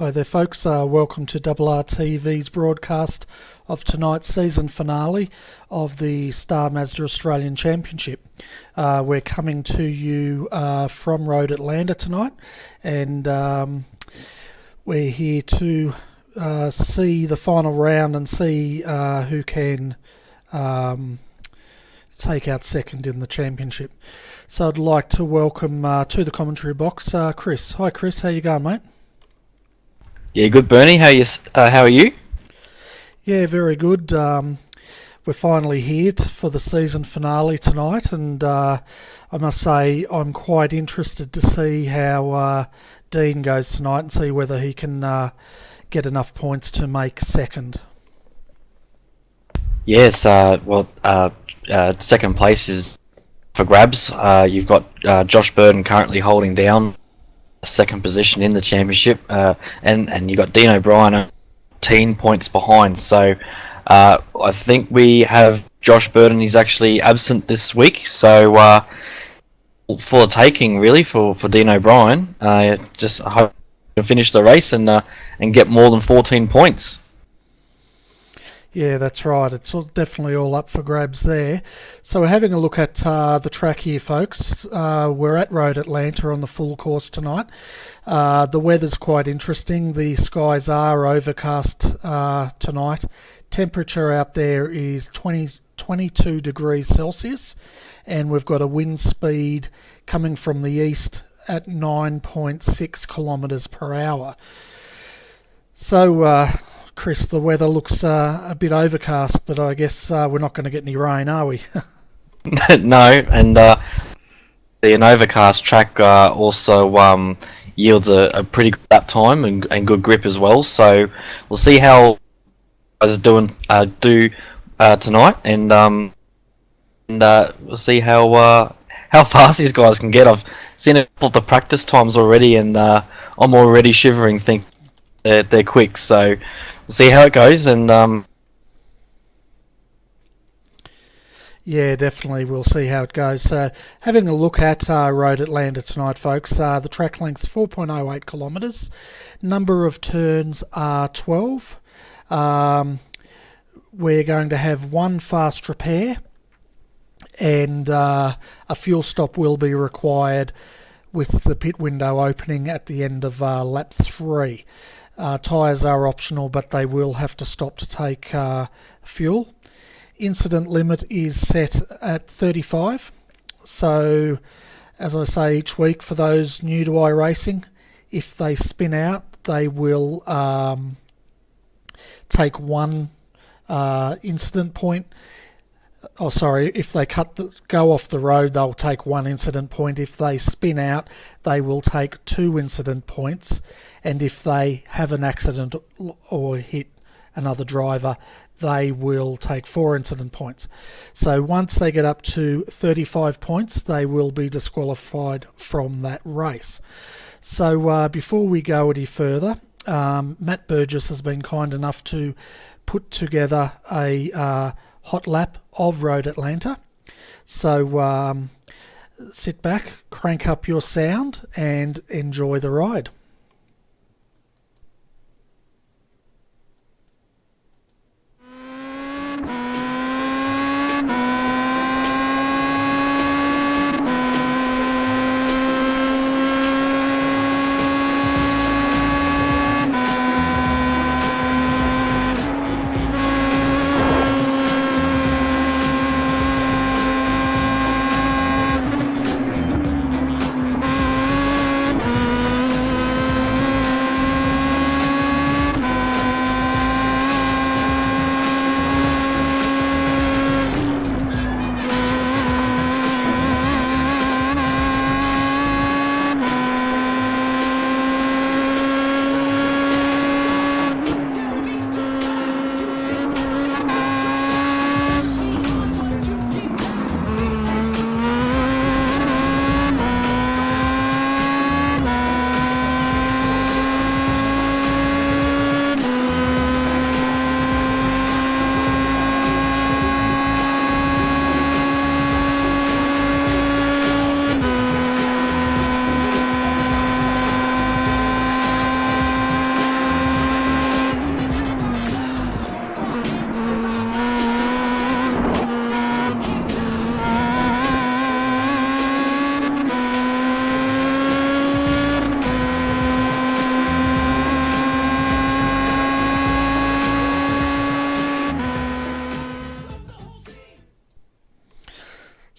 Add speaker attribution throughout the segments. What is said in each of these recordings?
Speaker 1: Hi there folks, welcome to RRTV's broadcast of tonight's season finale of the Star Mazda Australian Championship. We're coming to you from Road Atlanta tonight, and we're here to see the final round and see who can take out second in the championship. So I'd like to welcome to the commentary box Chris. Hi Chris, how you going, mate?
Speaker 2: Yeah, good, Bernie. How are you?
Speaker 1: Yeah, very good. We're finally here for the season finale tonight, and I must say I'm quite interested to see how Dean goes tonight and see whether he can get enough points to make second.
Speaker 2: Yes, second place is for grabs. You've got Josh Burden currently holding down second position in the championship, and you got Dean O'Brien 10 points behind. So I think we have Josh Burden. He's actually absent this week, so for the taking really for Dean O'Brien. I hope to finish the race and get more than 14 points.
Speaker 1: Yeah, that's right. It's definitely all up for grabs there. So we're having a look at the track here, folks. We're at Road Atlanta on the full course tonight. The weather's quite interesting. The skies are overcast tonight. Temperature out there is 22 degrees Celsius, and we've got a wind speed coming from the east at 9.6 kilometres per hour. So, Chris, the weather looks a bit overcast, but I guess we're not going to get any rain, are we?
Speaker 2: No, and an overcast track also yields a pretty good lap time and good grip as well. So we'll see how guys do tonight, and we'll see how fast these guys can get. I've seen a couple of the practice times already, and I'm already shivering. Think they're quick, so we'll see how it goes, and
Speaker 1: yeah, definitely we'll see how it goes. So having a look at Road Atlanta tonight, folks, the track length's 4.08 kilometres, number of turns are 12. We're going to have one fast repair, and a fuel stop will be required with the pit window opening at the end of lap 3. Tyres are optional, but they will have to stop to take fuel. Incident limit is set at 35. So, as I say each week, for those new to iRacing, if they spin out, they will take one incident point. Oh, sorry, if they go off the road, they'll take one incident point. If they spin out, they will take 2 incident points. And if they have an accident or hit another driver, they will take 4 incident points. So once they get up to 35 points, they will be disqualified from that race. So before we go any further, Matt Burgess has been kind enough to put together a hot lap of Road Atlanta. So sit back, crank up your sound, and enjoy the ride.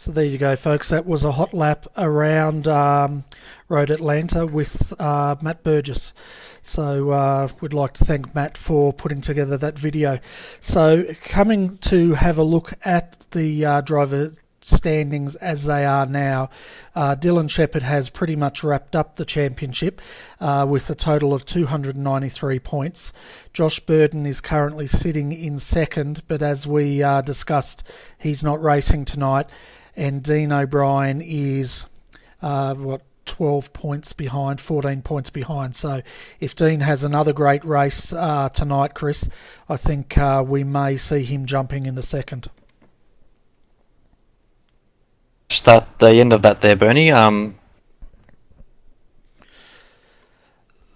Speaker 1: So there you go, folks. That was a hot lap around Road Atlanta with Matt Burgess. So we'd like to thank Matt for putting together that video. So coming to have a look at the driver standings as they are now, Dylan Shepherd has pretty much wrapped up the championship with a total of 293 points. Josh Burden is currently sitting in second, but as we discussed, he's not racing tonight, and Dean O'Brien is 12 points behind, 14 points behind. So if Dean has another great race tonight, Chris, I think we may see him jumping into second.
Speaker 2: Just at the end of that there, Bernie.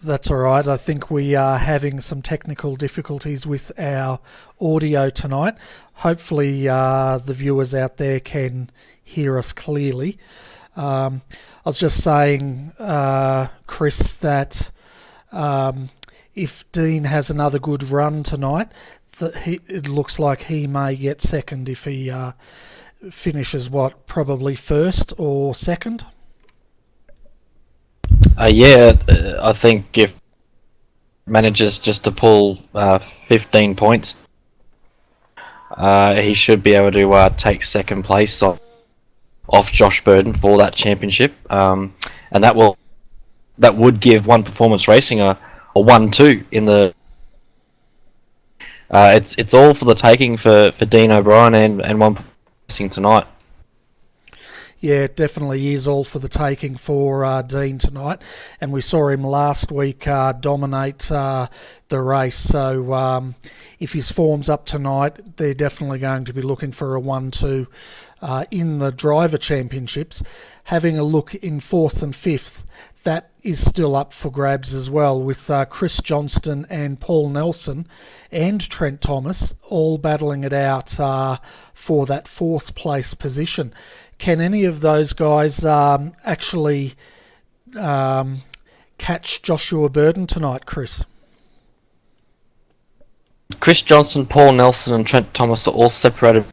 Speaker 1: That's all right. I think we are having some technical difficulties with our audio tonight. Hopefully the viewers out there can hear us clearly. I was just saying, Chris, that if Dean has another good run tonight, it looks like he may get second if he finishes, probably first or second?
Speaker 2: I think if manages just to pull 15 points, he should be able to take second place off Josh Burden for that championship, and that would give One Performance Racing a 1-2 in the. It's all for the taking for Dean O'Brien and One Performance Racing tonight.
Speaker 1: Yeah, it definitely is all for the taking for Dean tonight, and we saw him last week dominate the race. So if his form's up tonight, they're definitely going to be looking for a 1-2 in the driver championships. Having a look in 4th and 5th, that is still up for grabs as well, with Chris Johnston and Paul Nelson and Trent Thomas all battling it out for that 4th place position. Can any of those guys actually catch Joshua Burden tonight, Chris?
Speaker 2: Chris Johnson, Paul Nelson and Trent Thomas are all separated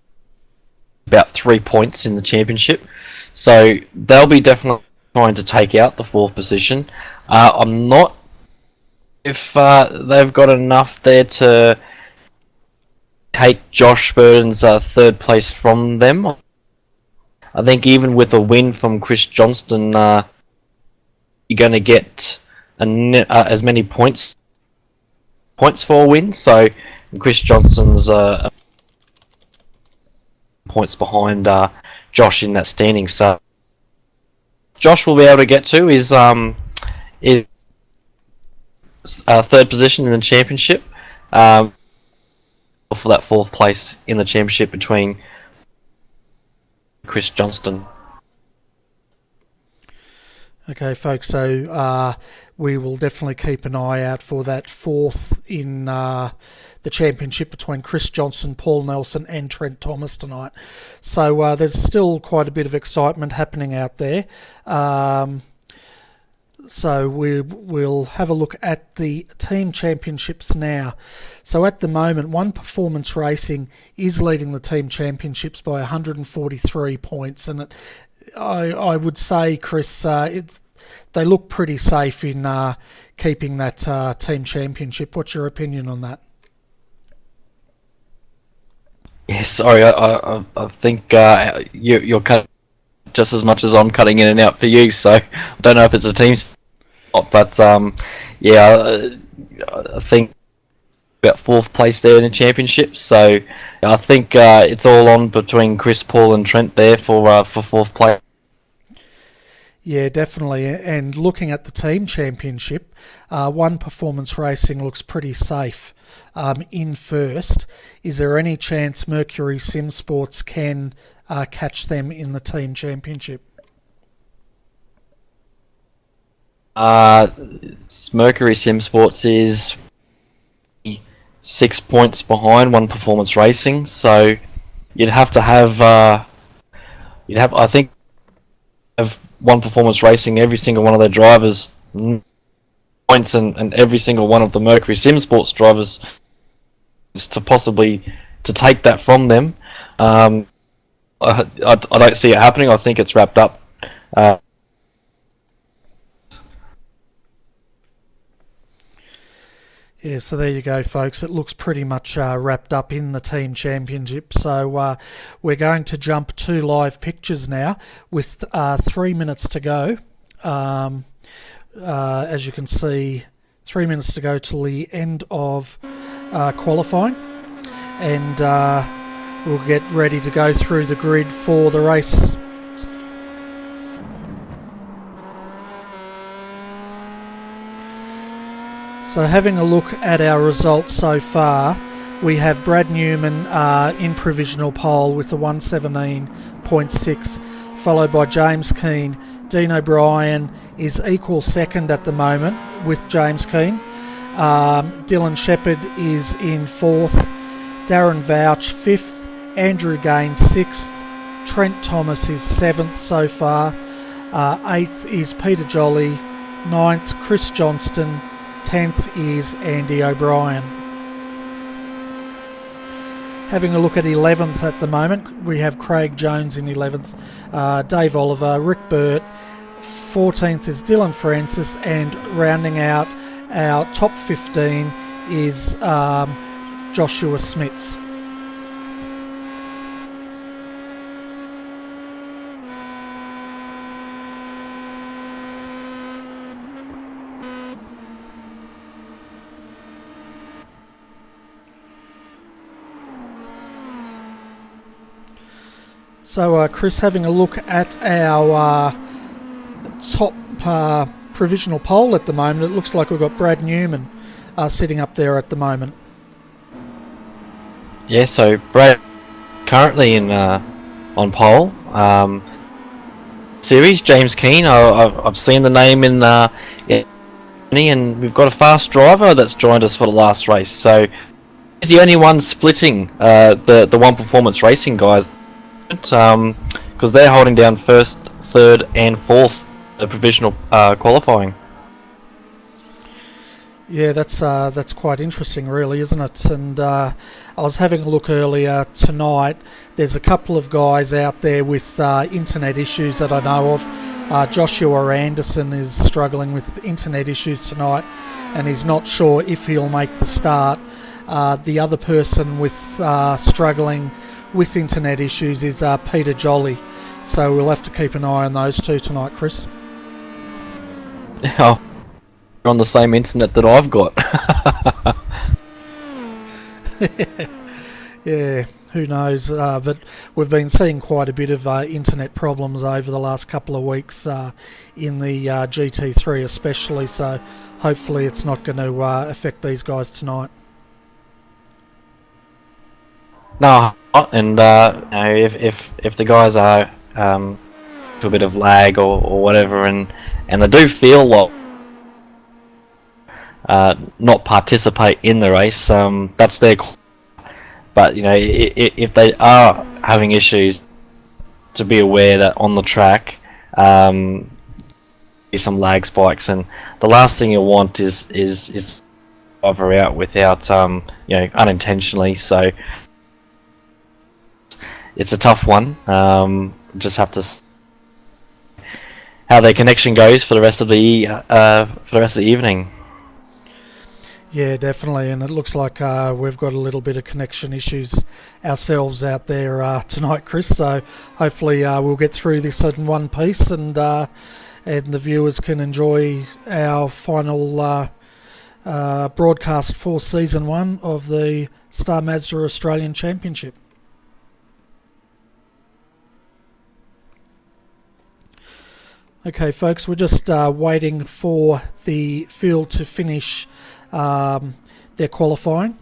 Speaker 2: about 3 points in the championship. So they'll be definitely trying to take out the 4th position. I'm not if they've got enough there to take Josh Burden's 3rd place from them. I think even with a win from Chris Johnston, you're going to get as many points for a win. So Chris Johnston's points behind Josh in that standing. So Josh will be able to get to is 3rd position in the championship, for that 4th place in the championship between Chris Johnston.
Speaker 1: Okay, folks, so we will definitely keep an eye out for that 4th in the championship between Chris Johnson, Paul Nelson and Trent Thomas tonight. So there's still quite a bit of excitement happening out there. So we'll have a look at the team championships now. So at the moment, One Performance Racing is leading the team championships by 143 points, and I would say, Chris, they look pretty safe in keeping that team championship. What's your opinion on that?
Speaker 2: Yeah, sorry, I think you're cutting just as much as I'm cutting in and out for you, so I don't know if it's a team spot, but I think about 4th place there in the championship, so I think it's all on between Chris, Paul and Trent there for 4th place.
Speaker 1: Yeah, definitely. And looking at the team championship, One Performance Racing looks pretty safe in first. Is there any chance Mercury Sim Sports can catch them in the team championship?
Speaker 2: Mercury Sim Sports is 6 points behind One Performance Racing, so you'd have to have I think have One Performance Racing every single one of their drivers points and every single one of the Mercury Sim Sports drivers is to possibly to take that from them. I don't see it happening. I think it's wrapped up. Uh,
Speaker 1: Yeah, so there you go, folks. It looks pretty much wrapped up in the team championship. So we're going to jump to live pictures now with 3 minutes to go. As you can see, 3 minutes to go till the end of qualifying. And we'll get ready to go through the grid for the race. So having a look at our results so far, we have Brad Newman in provisional pole with a 117.6, followed by James Keane. Dean O'Brien is equal second at the moment with James Keane. Dylan Shepherd is in fourth. Darren Vouch fifth. Andrew Gaines sixth. Trent Thomas is seventh so far. Eighth is Peter Jolly. Ninth, Chris Johnston. 10th is Andy O'Brien. Having a look at 11th at the moment, we have Craig Jones in 11th, Dave Oliver, Rick Burt, 14th is Dylan Francis, and rounding out our top 15 is Joshua Smits. So, Chris, having a look at our top provisional poll at the moment, it looks like we've got Brad Newman sitting up there at the moment.
Speaker 2: yeah, so Brad currently in on pole. Series James Keane. I've seen the name in and we've got a fast driver that's joined us for the last race. So he's the only one splitting the One Performance Racing guys. Because they're holding down first, third, and fourth provisional qualifying.
Speaker 1: Yeah, that's quite interesting, really, isn't it? And I was having a look earlier tonight. There's a couple of guys out there with internet issues that I know of. Joshua Anderson is struggling with internet issues tonight, and he's not sure if he'll make the start. The other person with struggling with internet issues is Peter Jolly, so we'll have to keep an eye on those two tonight, Chris.
Speaker 2: Oh, you're on the same internet that I've got.
Speaker 1: Yeah, who knows, but we've been seeing quite a bit of internet problems over the last couple of weeks in the GT3 especially, so hopefully it's not going to affect these guys tonight.
Speaker 2: No, and if the guys are to a bit of lag or whatever, and they do feel like not participate in the race, that's their. But if they are having issues, to be aware that on the track, be some lag spikes, and the last thing you want is driver out without unintentionally. So. It's a tough one. Just have to how their connection goes for the rest of the evening.
Speaker 1: Yeah, definitely, and it looks like we've got a little bit of connection issues ourselves out there tonight, Chris. So hopefully we'll get through this in one piece, and the viewers can enjoy our final broadcast for Season 1 of the Star Mazda Australian Championship. Okay, folks, we're just waiting for the field to finish their qualifying,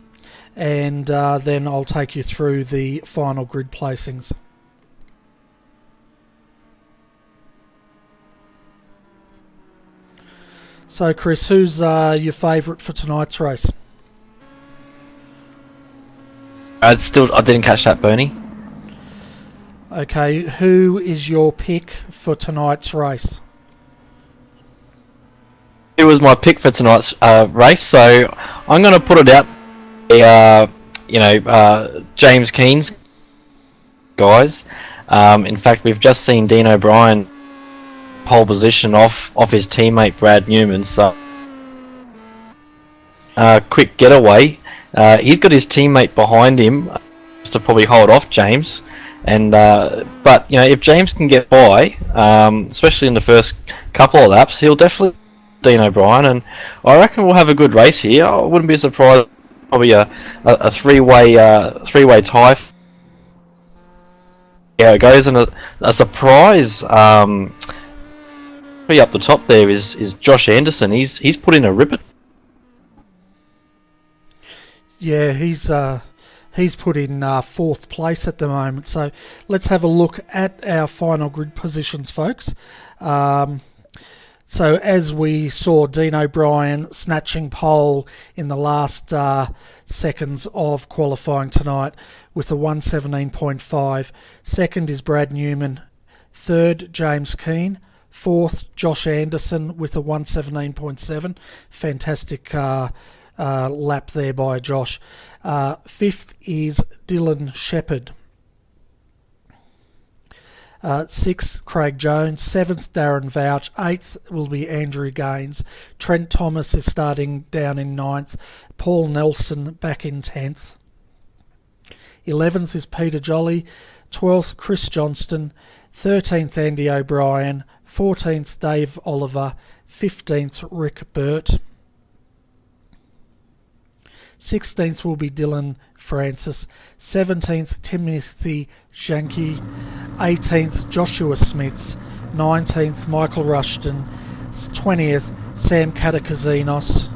Speaker 1: and then I'll take you through the final grid placings. So, Chris, who's your favourite for tonight's race?
Speaker 2: I didn't catch that, Bernie.
Speaker 1: Okay, who is your pick for tonight's race?
Speaker 2: It was my pick for tonight's race, so I'm going to put it out. James Keen's guys. In fact, we've just seen Dean O'Brien pole position off his teammate Brad Newman. So, quick getaway. He's got his teammate behind him to probably hold off James. And but if James can get by, especially in the first couple of laps, he'll definitely Dean O'Brien, and I reckon we'll have a good race here. I wouldn't be surprised. Probably a three-way tie. Yeah, it goes, and a surprise. Pretty up the top there is Josh Anderson. He's put in a ripper.
Speaker 1: Yeah, he's put in 4th place at the moment. So let's have a look at our final grid positions, folks. So as we saw Dean O'Brien snatching pole in the last seconds of qualifying tonight with a 117.5. Second is Brad Newman. Third, James Keane. Fourth, Josh Anderson with a 117.7. Fantastic lap there by Josh. Fifth is Dylan Shepherd. Sixth, Craig Jones. Seventh, Darren Vouch. Eighth will be Andrew Gaines. Trent Thomas is starting down in 9th. Paul Nelson back in 10th. 11th is Peter Jolly. 12th, Chris Johnston. 13th, Andy O'Brien. 14th, Dave Oliver. 15th, Rick Burt. 16th will be Dylan Francis. 17th, Timothy Janke. 18th, Joshua Smits. 19th, Michael Rushton. 20th, Sam Katakazinos.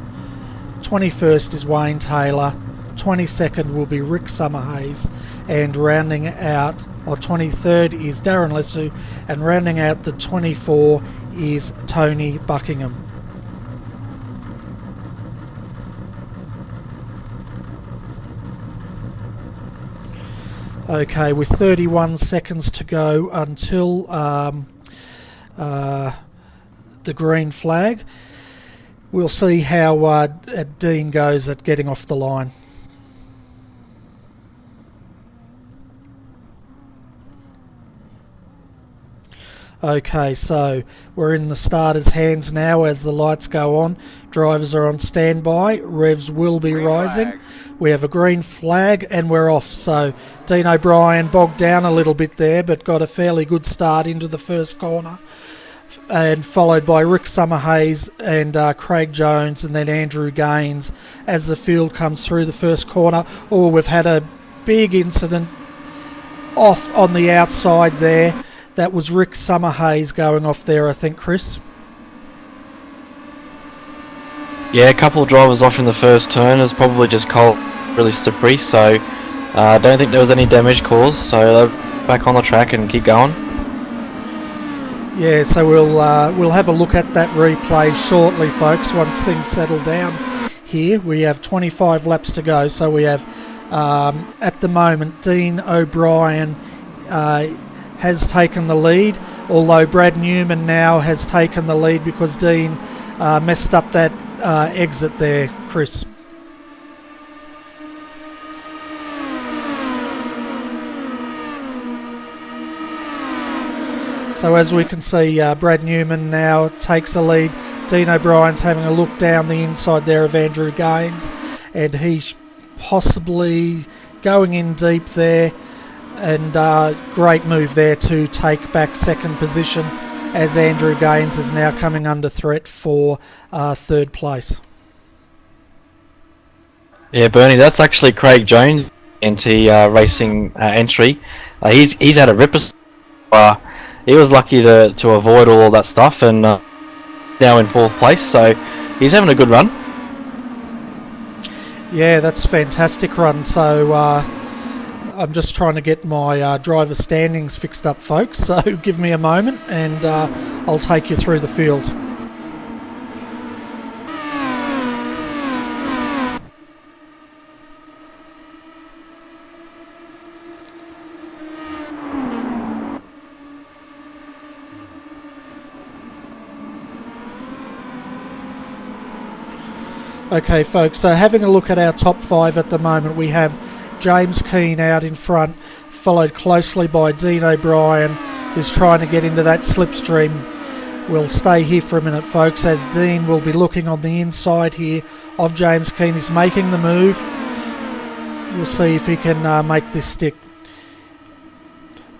Speaker 1: 21st is Wayne Taylor. 22nd will be Rick Summerhays. And rounding out, 23rd is Darren Lessu. And rounding out the 24 is Tony Buckingham. Okay, with 31 seconds to go until the green flag, we'll see how Dean goes at getting off the line. Okay, so we're in the starters' hands now as the lights go on. Drivers are on standby. Revs will be rising. We have a green flag and we're off. So Dean O'Brien bogged down a little bit there, but got a fairly good start into the first corner. And followed by Rick Summerhays and Craig Jones and then Andrew Gaines as the field comes through the first corner. Oh, we've had a big incident off on the outside there. That was Rick Summerhays going off there, I think, Chris.
Speaker 2: Yeah, a couple of drivers off in the first turn. It's probably just cold, really slippery, so I don't think there was any damage caused, so they're back on the track and keep going.
Speaker 1: Yeah, so we'll have a look at that replay shortly, folks, once things settle down here. We have 25 laps to go, so we have, at the moment, Dean O'Brien has taken the lead, although Brad Newman now has taken the lead because Dean messed up that exit there, Chris. So as we can see, Brad Newman now takes the lead. Dean O'Brien's having a look down the inside there of Andrew Gaines, and he's possibly going in deep there. And great move there to take back second position as Andrew Gaines is now coming under threat for third place.
Speaker 2: Yeah, Bernie, that's actually Craig Jones into racing entry. He's had a ripper. He was lucky to avoid all of that stuff and now in fourth place, so he's having a good run. Yeah,
Speaker 1: that's a fantastic run. So I'm just trying to get my driver standings fixed up, folks, so give me a moment and I'll take you through the field. Okay, folks, so having a look at our top five at the moment, we have James Keane out in front, followed closely by Dean O'Brien, who's trying to get into that slipstream. We'll stay here for a minute, folks, as Dean will be looking on the inside here of James Keane. He's making the move. We'll see if he can make this stick.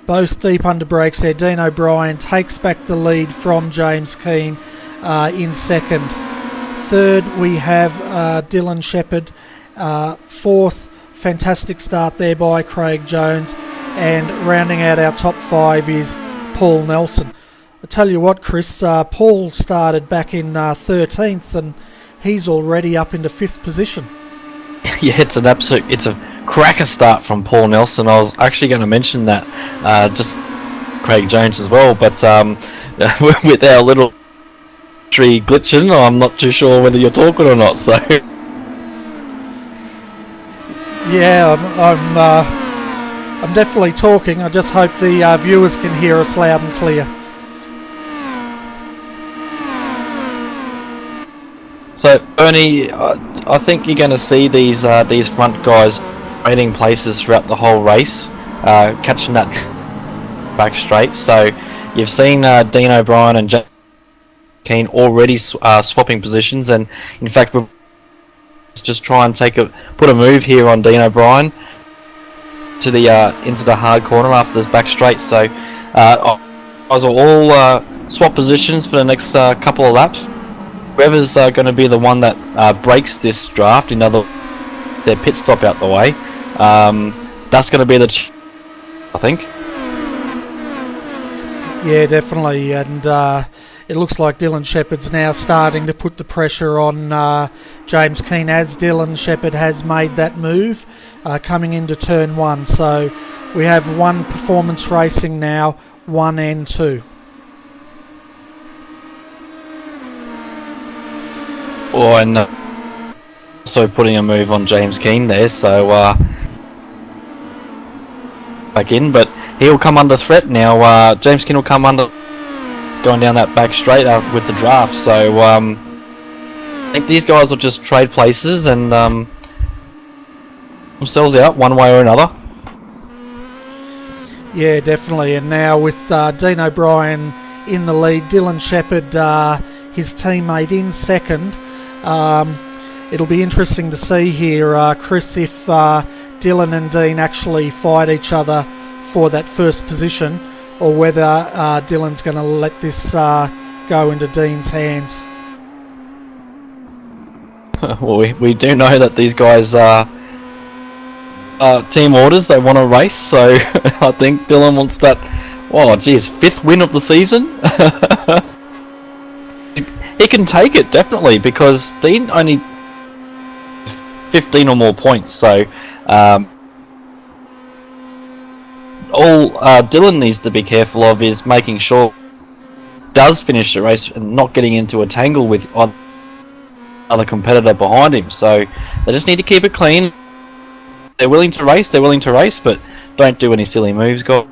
Speaker 1: Both deep under brakes there. Dean O'Brien takes back the lead from James Keane in second. Third, we have Dylan Shepherd. Fourth, fantastic start there by Craig Jones. And rounding out our top five is Paul Nelson. I tell you what, Chris, Paul started back in 13th and he's already up into 5th position.
Speaker 2: Yeah, it's a cracker start from Paul Nelson. I was actually going to mention that, just Craig Jones as well, but with our little tree glitching, I'm not too sure whether you're talking or not. So
Speaker 1: yeah, I'm definitely talking. I just hope the viewers can hear us loud and clear.
Speaker 2: So Bernie, I think you're going to see these front guys trading places throughout the whole race, catching that back straight. So you've seen Dean O'Brien and Jack Keane already swapping positions, and in fact, we'll just try and put a move here on Dean O'Brien to the into the hard corner after this back straight. So guys will all swap positions for the next couple of laps. Whoever's going to be the one that breaks this draft, their pit stop out the way, that's going to be I think.
Speaker 1: Yeah, definitely, and it looks like Dylan Shepherd's now starting to put the pressure on James Keane, as Dylan Shepherd has made that move coming into turn 1. So we have one performance racing now, 1 and 2.
Speaker 2: Oh, and also putting a move on James Keane there, so back in, but he'll come under threat now. James Keane will come under, going down that back straight with the draft. So I think these guys will just trade places and themselves out one way or another. Yeah,
Speaker 1: definitely. And now with Dean O'Brien in the lead, Dylan Shepherd, his teammate, in second. It'll be interesting to see here, Chris, if Dylan and Dean actually fight each other for that first position, or whether Dylan's going to let this go into Dean's hands.
Speaker 2: Well, we do know that these guys are team orders. They want to race, so I think Dylan wants that. Oh, geez, 5th win of the season. He can take it, definitely, because Dean only 15 or more points, so all Dylan needs to be careful of is making sure he does finish the race and not getting into a tangle with other competitor behind him. So they just need to keep it clean. They're willing to race, but don't do any silly moves, guys.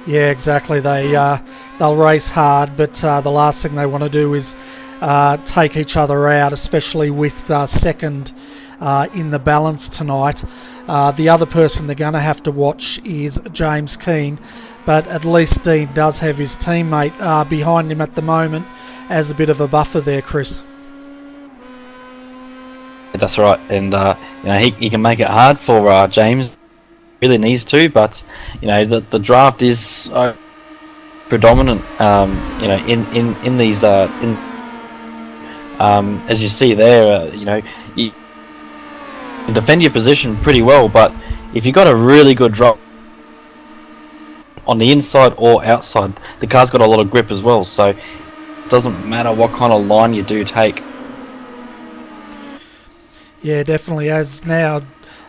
Speaker 1: Yeah, exactly. They'll race hard, but the last thing they want to do is take each other out, especially with second in the balance tonight. The other person they're going to have to watch is James Keane, but at least Dean does have his teammate behind him at the moment as a bit of a buffer there, Chris.
Speaker 2: That's right, and he can make it hard for James. Really needs to, but the draft is predominant. In these as you see there, you can defend your position pretty well, but if you've got a really good drop on the inside or outside, the car's got a lot of grip as well. So it doesn't matter what kind of line you do take.
Speaker 1: Yeah, definitely. As now,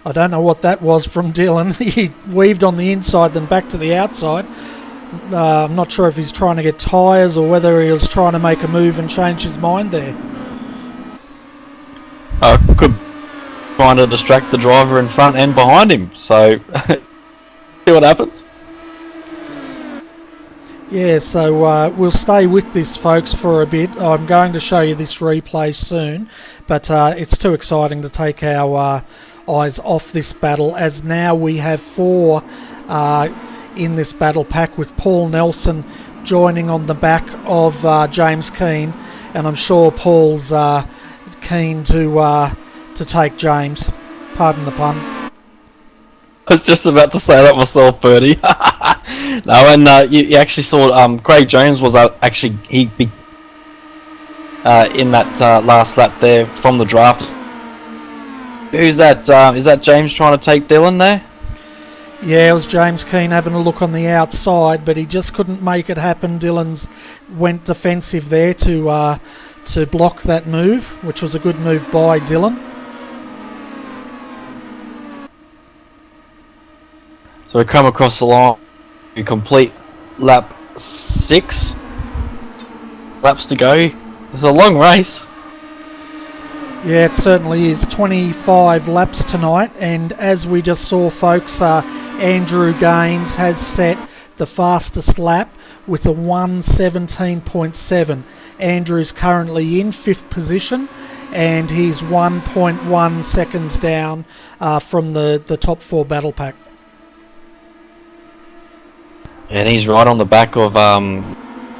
Speaker 1: I don't know what that was from Dylan. He weaved on the inside, then back to the outside. I'm not sure if he's trying to get tyres or whether he was trying to make a move and change his mind there.
Speaker 2: Could trying to distract the driver in front and behind him. So see what happens.
Speaker 1: Yeah, so we'll stay with this, folks, for a bit. I'm going to show you this replay soon, but it's too exciting to take our eyes off this battle, as now we have 4 in this battle pack, with Paul Nelson joining on the back of James Keane, and I'm sure Paul's keen to take James. Pardon the pun.
Speaker 2: I was just about to say that myself, Bertie. No, and you actually saw Craig Jones was actually in that last lap there from the draft. Who's that? Is that James trying to take Dylan there?
Speaker 1: Yeah, it was James Keane having a look on the outside, but he just couldn't make it happen. Dylan's went defensive there to block that move, which was a good move by Dylan.
Speaker 2: So we come across the line, we complete lap 6. Laps to go. It's a long race.
Speaker 1: Yeah, it certainly is. 25 laps tonight, and as we just saw, folks, Andrew Gaines has set the fastest lap with a 1:17.7. Andrew's currently in 5th position, and he's 1.1 seconds down from the top 4 battle pack.
Speaker 2: And he's right on the back of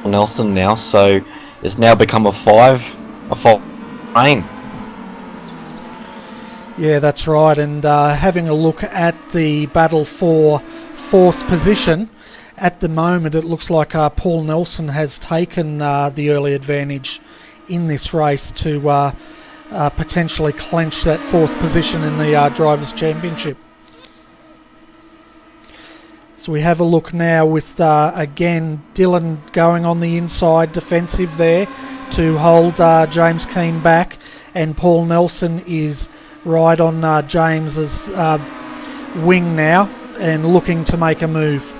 Speaker 2: Nelson now, so it's now become a 5 lane.
Speaker 1: Yeah, that's right, and having a look at the battle for 4th position, at the moment it looks like Paul Nelson has taken the early advantage in this race to potentially clench that 4th position in the Drivers' Championship. So we have a look now with, again, Dylan going on the inside defensive there to hold James Keane back, and Paul Nelson is right on James's wing now and looking to make a move.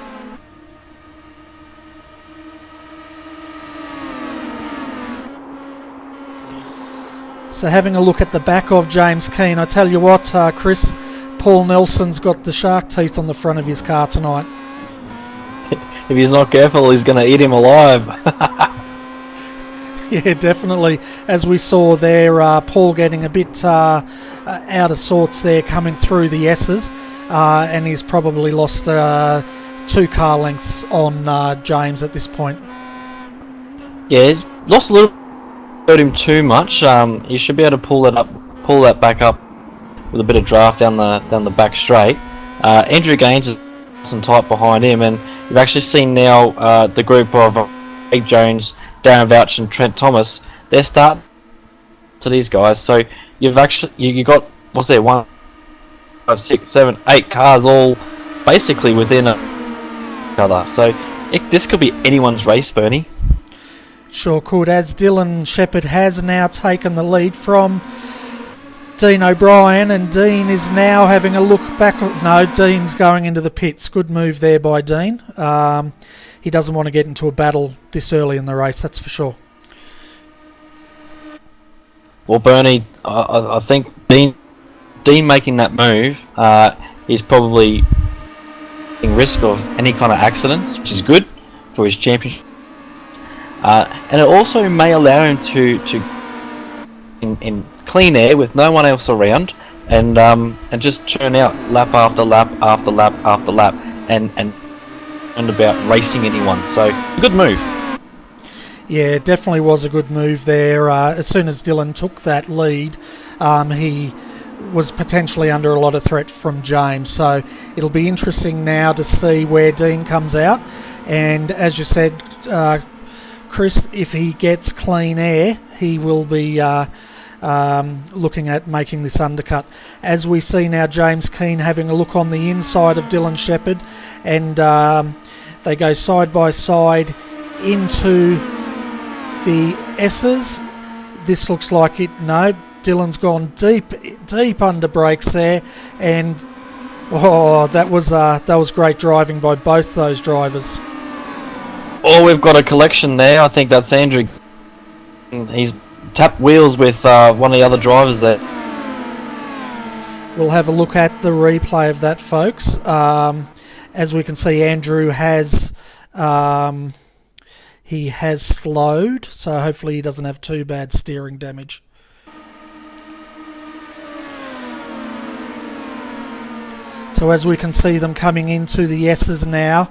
Speaker 1: So having a look at the back of James Keane, I tell you what, Chris, Paul Nelson's got the shark teeth on the front of his car tonight.
Speaker 2: If he's not careful, he's going to eat him alive.
Speaker 1: Yeah, definitely. As we saw there, Paul getting a bit out of sorts there coming through the S's, and he's probably lost 2 car lengths on James at this point.
Speaker 2: Yeah, he's lost a little, hurt him too much. You should be able to pull that back up with a bit of draft down the back straight. Andrew Gaines is some tight behind him, and you've actually seen now the group of Craig Jones, Darren Vouch and Trent Thomas. They're starting to these guys, so you've actually you got, what's there, 1, 5, 6, 7, 8 cars all basically within each other. So this could be anyone's race, Bernie.
Speaker 1: Sure could, as Dylan Shepherd has now taken the lead from Dean O'Brien, and Dean is now having a look back. No, Dean's going into the pits. Good move there by Dean. He doesn't want to get into a battle this early in the race, that's for sure.
Speaker 2: Well, Bernie, I think Dean making that move, he's probably in risk of any kind of accidents, which is good for his championship. And it also may allow him to in clean air with no one else around, and just churn out lap after lap after lap after lap, and about racing anyone. So good move.
Speaker 1: Yeah, it definitely was a good move there. As soon as Dylan took that lead, he was potentially under a lot of threat from James. So it'll be interesting now to see where Dean comes out. And as you said, Chris, if he gets clean air, he will be looking at making this undercut. As we see now, James Keane having a look on the inside of Dylan Shepherd, and they go side by side into the S's. This looks like it. No, Dylan's gone deep under brakes there, and that was great driving by both those drivers.
Speaker 2: Oh, we've got a collection there. I think that's Andrew. He's tapped wheels with one of the other drivers there.
Speaker 1: We'll have a look at the replay of that, folks. As we can see, Andrew has he has slowed, so hopefully he doesn't have too bad steering damage. So as we can see them coming into the S's now.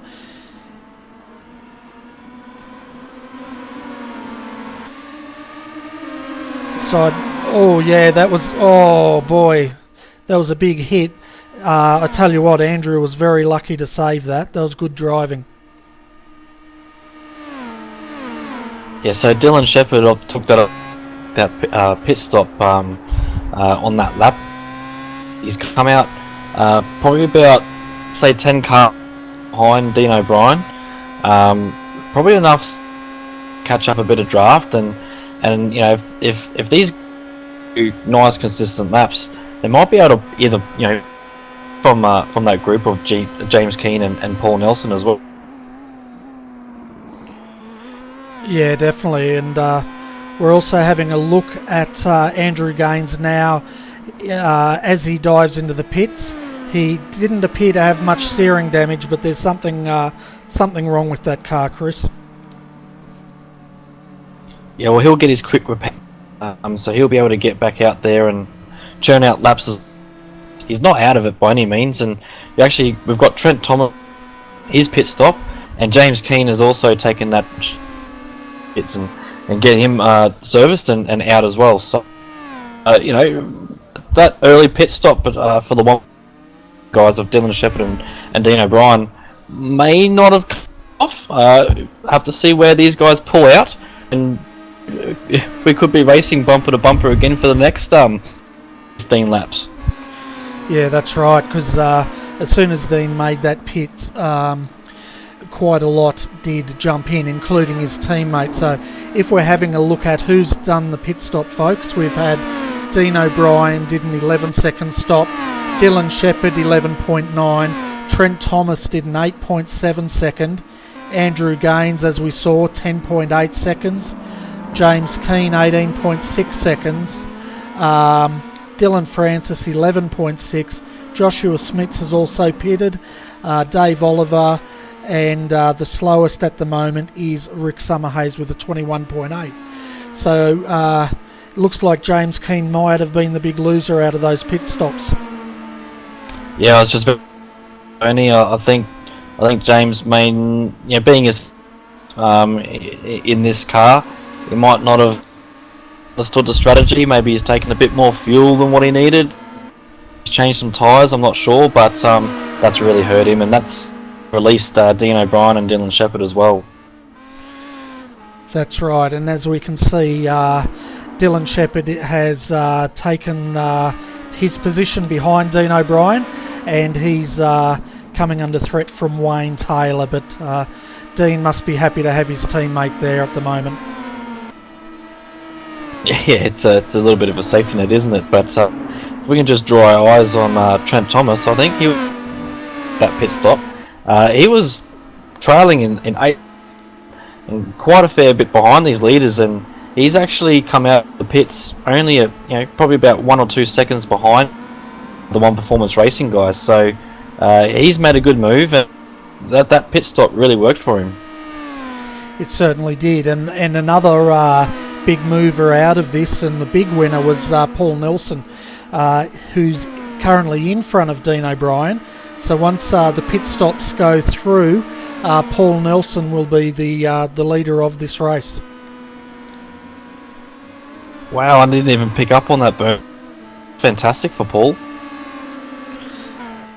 Speaker 1: Side, oh yeah, that was, oh boy, that was a big hit. I tell you what, Andrew was very lucky to save that. That was good driving.
Speaker 2: Yeah, so Dylan Shepherd took that pit stop on that lap. He's come out probably about, say, 10 cars behind Dean O'Brien. Probably enough to catch up a bit of draft, and you know, if these do nice consistent laps, they might be able to either, you know, from that group of James Keane and Paul Nelson as well.
Speaker 1: Yeah, definitely, and we're also having a look at Andrew Gaines now as he dives into the pits. He didn't appear to have much steering damage, but there's something wrong with that car, Chris.
Speaker 2: Yeah, well, he'll get his quick repair, so he'll be able to get back out there and churn out laps. He's not out of it by any means, and we've got Trent Thomas, his pit stop, and James Keane has also taken that pits and getting him serviced and out as well. So, you know, that early pit stop, but for the one guys of Dylan Shepherd and Dean O'Brien may not have come off. Have to see where these guys pull out, and we could be racing bumper to bumper again for the next 15 laps.
Speaker 1: Yeah, that's right, because as soon as Dean made that pit, quite a lot did jump in, including his teammate. So if we're having a look at who's done the pit stop, folks, we've had Dean O'Brien did an 11-second stop, Dylan Shepherd 11.9, Trent Thomas did an 8.7 second, Andrew Gaines, as we saw, 10.8 seconds, James Keane 18.6 seconds, Dylan Francis 11.6, Joshua Smits has also pitted, Dave Oliver, and the slowest at the moment is Rick Summerhays with a 21.8. So it looks like James Keane might have been the big loser out of those pit stops.
Speaker 2: Yeah, I was just only I think James being his in this car, he might not have understood the strategy. Maybe he's taken a bit more fuel than what he needed. He's changed some tyres, I'm not sure, but that's really hurt him, and that's released Dean O'Brien and Dylan Shepherd as well.
Speaker 1: That's right, and as we can see, Dylan Shepherd has taken his position behind Dean O'Brien, and he's coming under threat from Wayne Taylor, but Dean must be happy to have his teammate there at the moment.
Speaker 2: Yeah, it's a little bit of a safety net, isn't it? But if we can just draw our eyes on Trent Thomas, I think that pit stop, he was trailing in 8th and quite a fair bit behind these leaders, and he's actually come out the pits only probably about 1 or 2 seconds behind the One Performance Racing guys. So he's made a good move, and that pit stop really worked for him.
Speaker 1: It certainly did, and another big mover out of this, and the big winner was Paul Nelson, who's currently in front of Dean O'Brien. So once the pit stops go through, Paul Nelson will be the leader of this race.
Speaker 2: Wow, I didn't even pick up on that, but fantastic for Paul.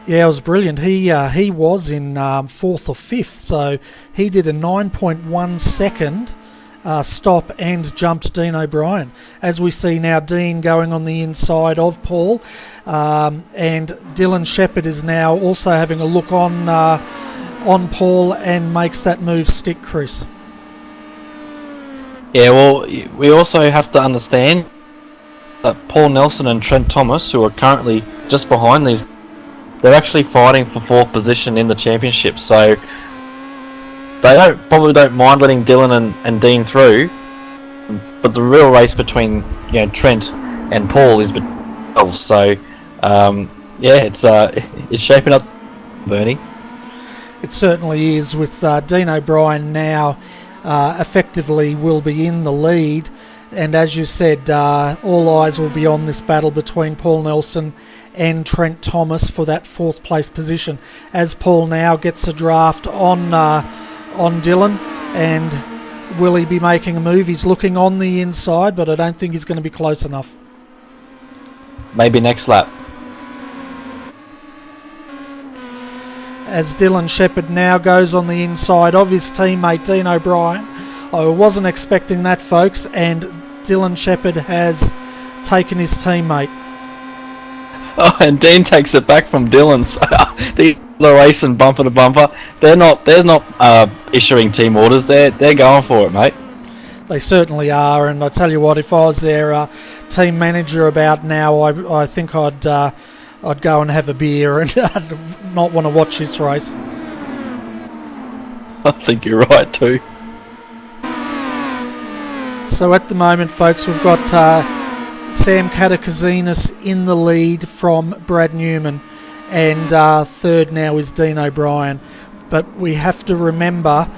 Speaker 1: Yeah, it was brilliant. He was in 4th or 5th, so he did a 9.1 second stop and jumped Dean O'Brien. As we see now, Dean going on the inside of Paul, and Dylan Shepherd is now also having a look on Paul and makes that move stick, Chris.
Speaker 2: Yeah, well, we also have to understand that Paul Nelson and Trent Thomas, who are currently just behind these, they're actually fighting for 4th position in the championship, so they probably don't mind letting Dylan and Dean through, but the real race between Trent and Paul is between themselves. So it's shaping up, Bernie.
Speaker 1: It certainly is, with Dean O'Brien now effectively will be in the lead, and as you said, all eyes will be on this battle between Paul Nelson and Trent Thomas for that 4th place position. As Paul now gets a draft on Dylan, and will he be making a move? He's looking on the inside, but I don't think he's going to be close enough.
Speaker 2: Maybe next lap.
Speaker 1: As Dylan Shepherd now goes on the inside of his teammate Dean O'Brien. I wasn't expecting that, folks, and Dylan Shepherd has taken his teammate.
Speaker 2: Oh, and Dean takes it back from Dylan. So these are racing bumper to bumper. They're not issuing team orders. They're going for it, mate.
Speaker 1: They certainly are, and I tell you what, if I was their team manager about now, I think I'd go and have a beer and not want to watch this race.
Speaker 2: I think you're right too.
Speaker 1: So at the moment, folks, we've got Sam Katakazinis in the lead from Brad Newman, and third now is Dean O'Brien. But we have to remember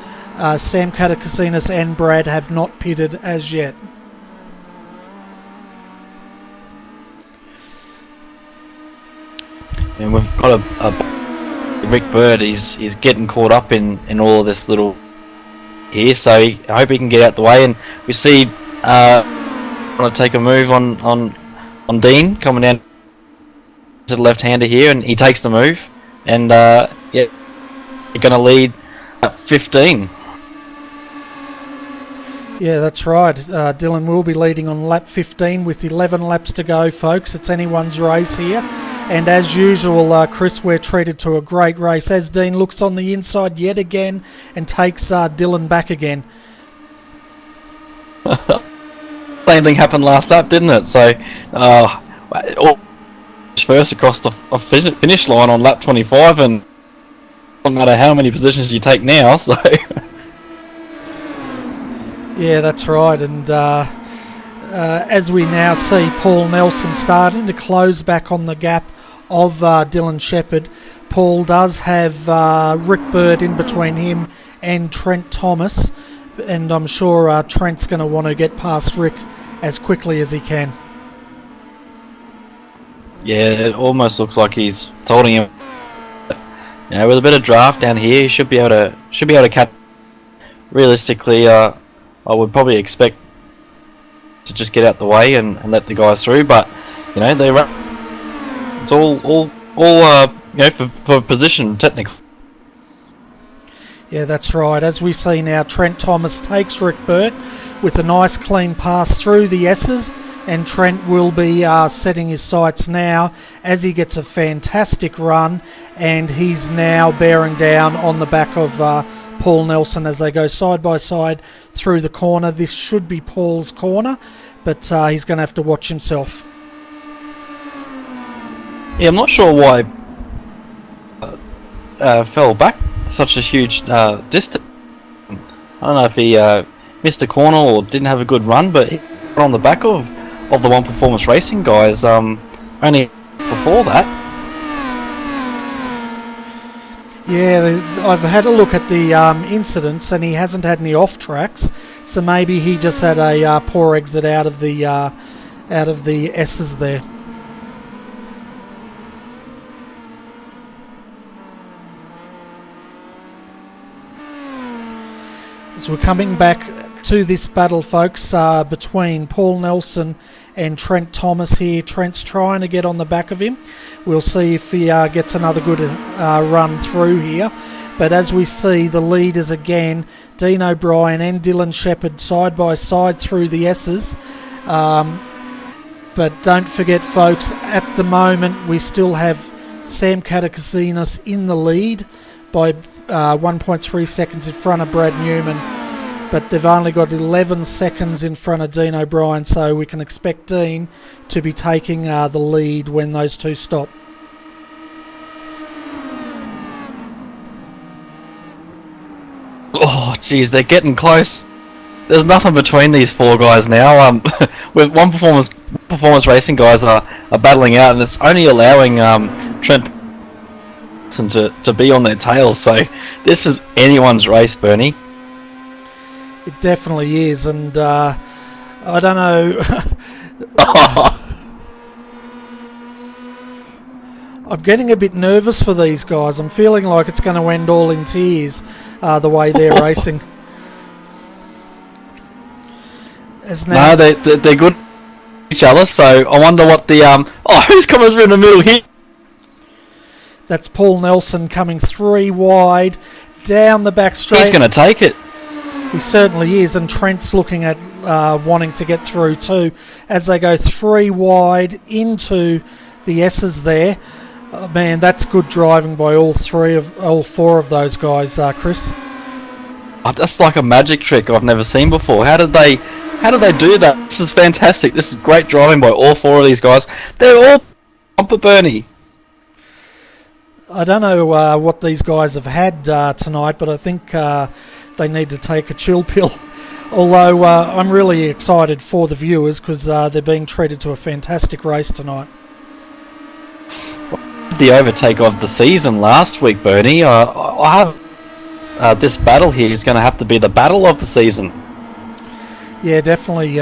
Speaker 1: Sam Katakazinis and Brad have not pitted as yet.
Speaker 2: And we've got a Rick Bird. He's getting caught up in all of this little here, so I hope he can get out the way. And we see want to take a move on Dean coming down to the left-hander here, and he takes the move, and yeah, you're going to lead at 15.
Speaker 1: Yeah, that's right. Dylan will be leading on lap 15 with 11 laps to go, folks. It's anyone's race here. And as usual, Chris, we're treated to a great race as Dean looks on the inside yet again and takes Dylan back again.
Speaker 2: Same thing happened last lap, didn't it? So, first across the finish line on lap 25, and no matter how many positions you take now, so...
Speaker 1: Yeah, that's right, and as we now see Paul Nelson starting to close back on the gap of Dylan Shepherd. Paul does have Rick Bird in between him and Trent Thomas, and I'm sure Trent's going to want to get past Rick as quickly as he can.
Speaker 2: Yeah, it almost looks like he's holding him. You know, with a bit of draft down here, he should be able to catch. Realistically, I would probably expect to just get out the way and let the guys through, but you know it's all you know, for position technically.
Speaker 1: Yeah, that's right. As we see now, Trent Thomas takes Rick Burt with a nice clean pass through the S's, and Trent will be setting his sights now as he gets a fantastic run, and he's now bearing down on the back of Paul Nelson as they go side by side through the corner. This should be Paul's corner, but he's going to have to watch himself.
Speaker 2: Yeah, I'm not sure why fell back such a huge distance. I don't know if he missed a corner or didn't have a good run, but he got on the back of the One Performance Racing guys only before that.
Speaker 1: Yeah, I've had a look at the incidents, and he hasn't had any off tracks, so maybe he just had a poor exit out of the S's there. So we're coming back to this battle, folks, between Paul Nelson and Trent Thomas here. Trent's trying to get on the back of him. We'll see if he gets another good run through here. But as we see, the leaders again, Dean O'Brien and Dylan Shepherd side by side through the S's. But don't forget, folks, at the moment we still have Sam Katakazinis in the lead by 1.3 seconds in front of Brad Newman, but they've only got 11 seconds in front of Dean O'Brien, so we can expect Dean to be taking the lead when those two stop.
Speaker 2: Oh, geez, they're getting close. There's nothing between these four guys now. With One Performance Racing guys are battling out, and it's only allowing Trent to be on their tails, so this is anyone's race, Bernie.
Speaker 1: It definitely is, and I don't know. I'm getting a bit nervous for these guys. I'm feeling like it's going to end all in tears, the way they're racing.
Speaker 2: No, they're good each other, so I wonder what the who's coming through in the middle here?
Speaker 1: That's Paul Nelson coming 3 wide down the back straight.
Speaker 2: He's going to take it.
Speaker 1: He certainly is, and Trent's looking at wanting to get through too as they go 3 wide into the S's there. Man, that's good driving by all 4 of those guys, Chris.
Speaker 2: Oh, that's like a magic trick I've never seen before. How did they do that? This is fantastic. This is great driving by all 4 of these guys. They're all bumper Bernie.
Speaker 1: I don't know what these guys have had tonight, but I think they need to take a chill pill. Although I'm really excited for the viewers because they're being treated to a fantastic race tonight.
Speaker 2: The overtake of the season last week, Bernie. I have this battle here is going to have to be the battle of the season.
Speaker 1: Yeah, definitely.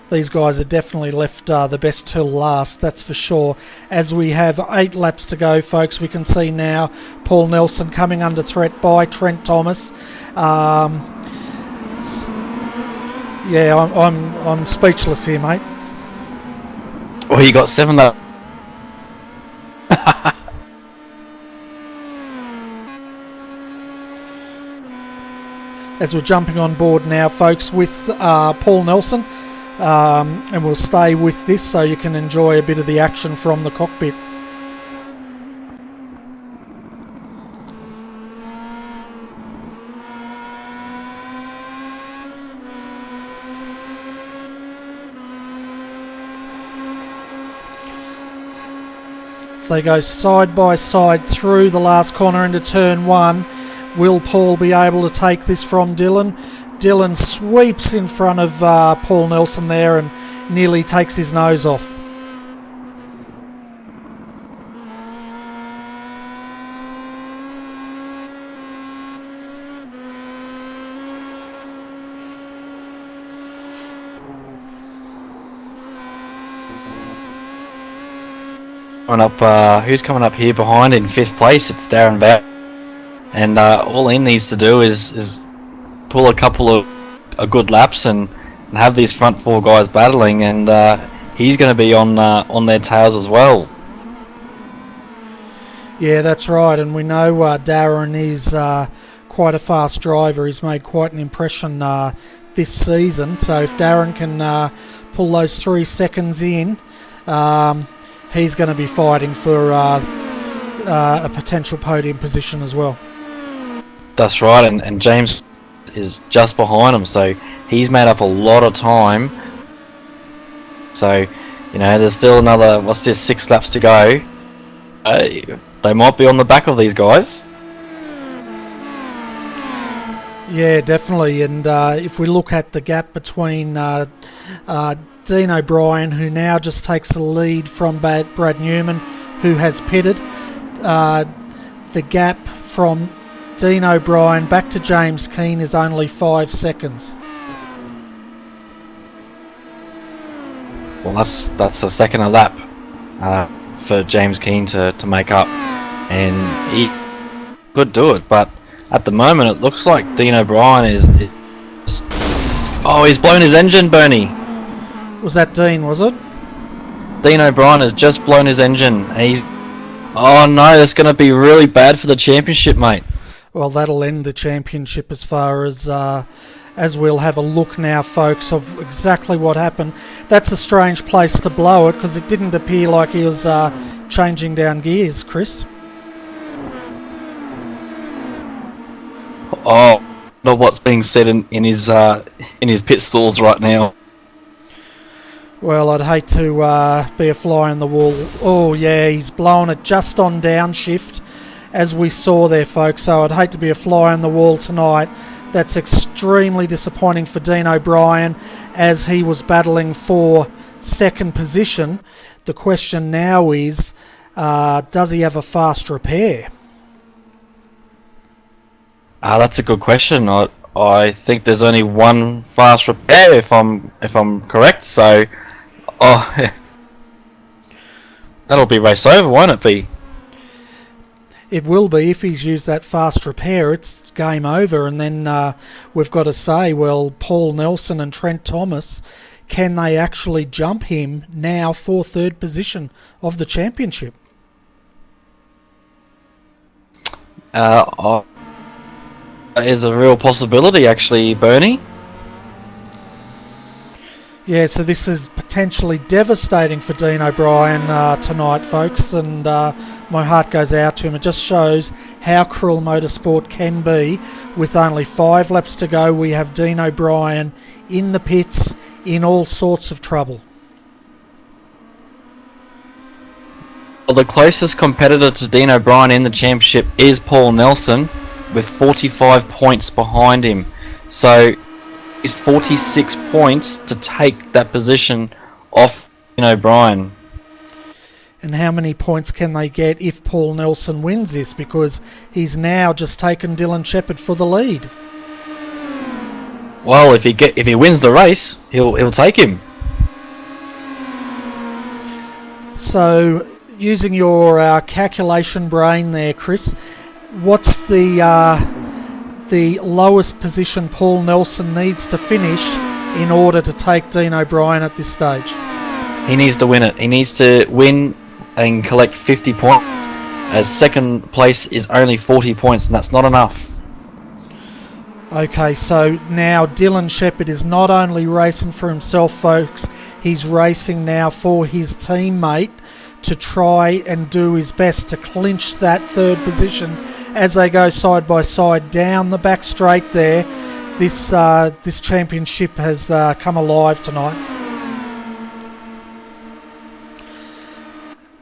Speaker 1: These guys have definitely left the best till last, that's for sure. As we have 8 laps to go, folks, we can see now Paul Nelson coming under threat by Trent Thomas. Yeah, I'm speechless here, mate.
Speaker 2: Well, you got 7 laps.
Speaker 1: As we're jumping on board now, folks, with Paul Nelson. And we'll stay with this so you can enjoy a bit of the action from the cockpit. So they go side by side through the last corner into turn 1. Will Paul be able to take this from Dylan? Dylan sweeps in front of Paul Nelson there and nearly takes his nose off.
Speaker 2: Who's coming up here behind in 5th place? It's Darren Bow. And all he needs to do is pull a couple of good laps and have these front 4 guys battling, and he's going to be on their tails as well.
Speaker 1: Yeah, that's right, and we know Darren is quite a fast driver. He's made quite an impression this season, so if Darren can pull those 3 seconds in, he's going to be fighting for a potential podium position as well.
Speaker 2: That's right, and James is just behind him, so he's made up a lot of time. So, there's still another, 6 laps to go. They might be on the back of these guys.
Speaker 1: Yeah, definitely, and if we look at the gap between Dean O'Brien, who now just takes the lead from Brad Newman, who has pitted, the gap from Dean O'Brien back to James Keane is only 5 seconds.
Speaker 2: Well, that's a second a lap for James Keane to make up, and he could do it. But at the moment, it looks like Dean O'Brien is he's blown his engine, Bernie.
Speaker 1: Was that Dean? Was it?
Speaker 2: Dean O'Brien has just blown his engine. Oh no, that's going to be really bad for the championship, mate.
Speaker 1: Well, that'll end the championship as far as we'll have a look now, folks, of exactly what happened. That's a strange place to blow it because it didn't appear like he was changing down gears, Chris.
Speaker 2: Oh, not what's being said in his pit stalls right now.
Speaker 1: Well, I'd hate to be a fly on the wall. Oh, yeah, he's blown it just on downshift, as we saw there, folks. So I'd hate to be a fly on the wall tonight. That's extremely disappointing for Dean O'Brien as he was battling for second position. The question now is, does he have a fast repair?
Speaker 2: That's a good question. I think there's only one fast repair if I'm correct. So, that'll be race over, won't it be?
Speaker 1: It will be. If he's used that fast repair, it's game over. And then we've got to say, well, Paul Nelson and Trent Thomas, can they actually jump him now for third position of the championship?
Speaker 2: That is a real possibility, actually, Bernie.
Speaker 1: Yeah, so this is potentially devastating for Dean O'Brien tonight, folks, and my heart goes out to him. It just shows how cruel motorsport can be. With only 5 laps to go, we have Dean O'Brien in the pits in all sorts of trouble.
Speaker 2: Well, the closest competitor to Dean O'Brien in the championship is Paul Nelson, with 45 points behind him. So is 46 points to take that position off Dean O'Brien.
Speaker 1: And how many points can they get if Paul Nelson wins this? Because he's now just taken Dylan Shepherd for the lead.
Speaker 2: Well, if he wins the race, he'll take him.
Speaker 1: So, using your calculation brain there, Chris, what's the lowest position Paul Nelson needs to finish in order to take Dean O'Brien at this stage?
Speaker 2: He needs to win it. He needs to win and collect 50 points, as second place is only 40 points, and that's not enough.
Speaker 1: Okay, so now Dylan Shepherd is not only racing for himself, folks, he's racing now for his teammate to try and do his best to clinch that third position as they go side by side down the back straight there. This championship has come alive tonight.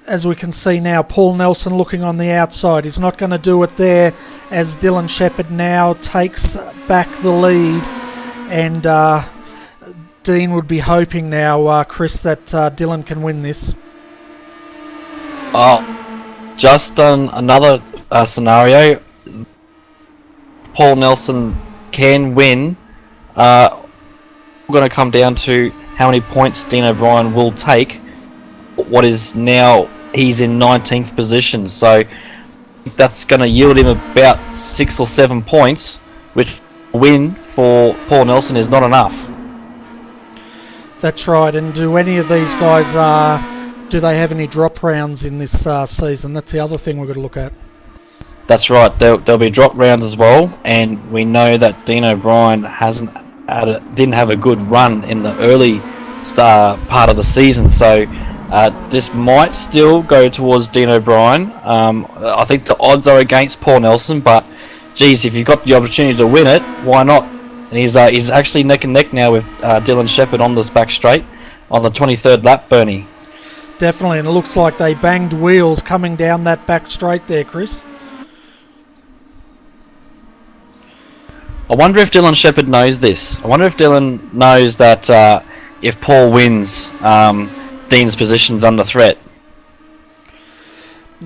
Speaker 1: As we can see now, Paul Nelson looking on the outside. He's not going to do it there as Dylan Shepherd now takes back the lead. And Dean would be hoping now, Chris, that Dylan can win this.
Speaker 2: Just on another scenario, Paul Nelson can win. We're going to come down to how many points Dean O'Brien will take. What is now, he's in 19th position, so that's going to yield him about 6 or 7 points, which win for Paul Nelson is not enough.
Speaker 1: That's right. And do any of these guys do they have any drop rounds in this season? That's the other thing we've got to look at.
Speaker 2: That's right. There'll be drop rounds as well, and we know that Dean O'Brien didn't have a good run in the early part of the season, so this might still go towards Dean O'Brien. I think the odds are against Paul Nelson, but geez, if you've got the opportunity to win it, why not? And he's actually neck and neck now with Dylan Shepherd on this back straight on the 23rd lap, Bernie.
Speaker 1: Definitely, and it looks like they banged wheels coming down that back straight there, Chris.
Speaker 2: I wonder if Dylan Shepherd knows this. I wonder if Dylan knows that if Paul wins, Dean's position's under threat.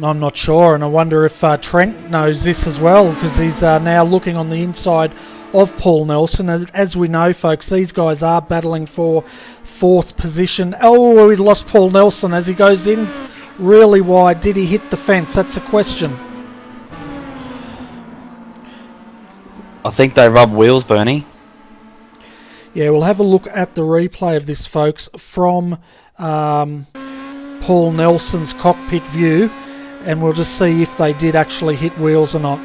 Speaker 1: I'm not sure, and I wonder if Trent knows this as well, because he's now looking on the inside of Paul Nelson. As we know, folks, these guys are battling for 4th position. Oh, we lost Paul Nelson as he goes in really wide. Did he hit the fence? That's a question.
Speaker 2: I think they rub wheels, Bernie.
Speaker 1: Yeah, we'll have a look at the replay of this, folks, from Paul Nelson's cockpit view, and we'll just see if they did actually hit wheels or not.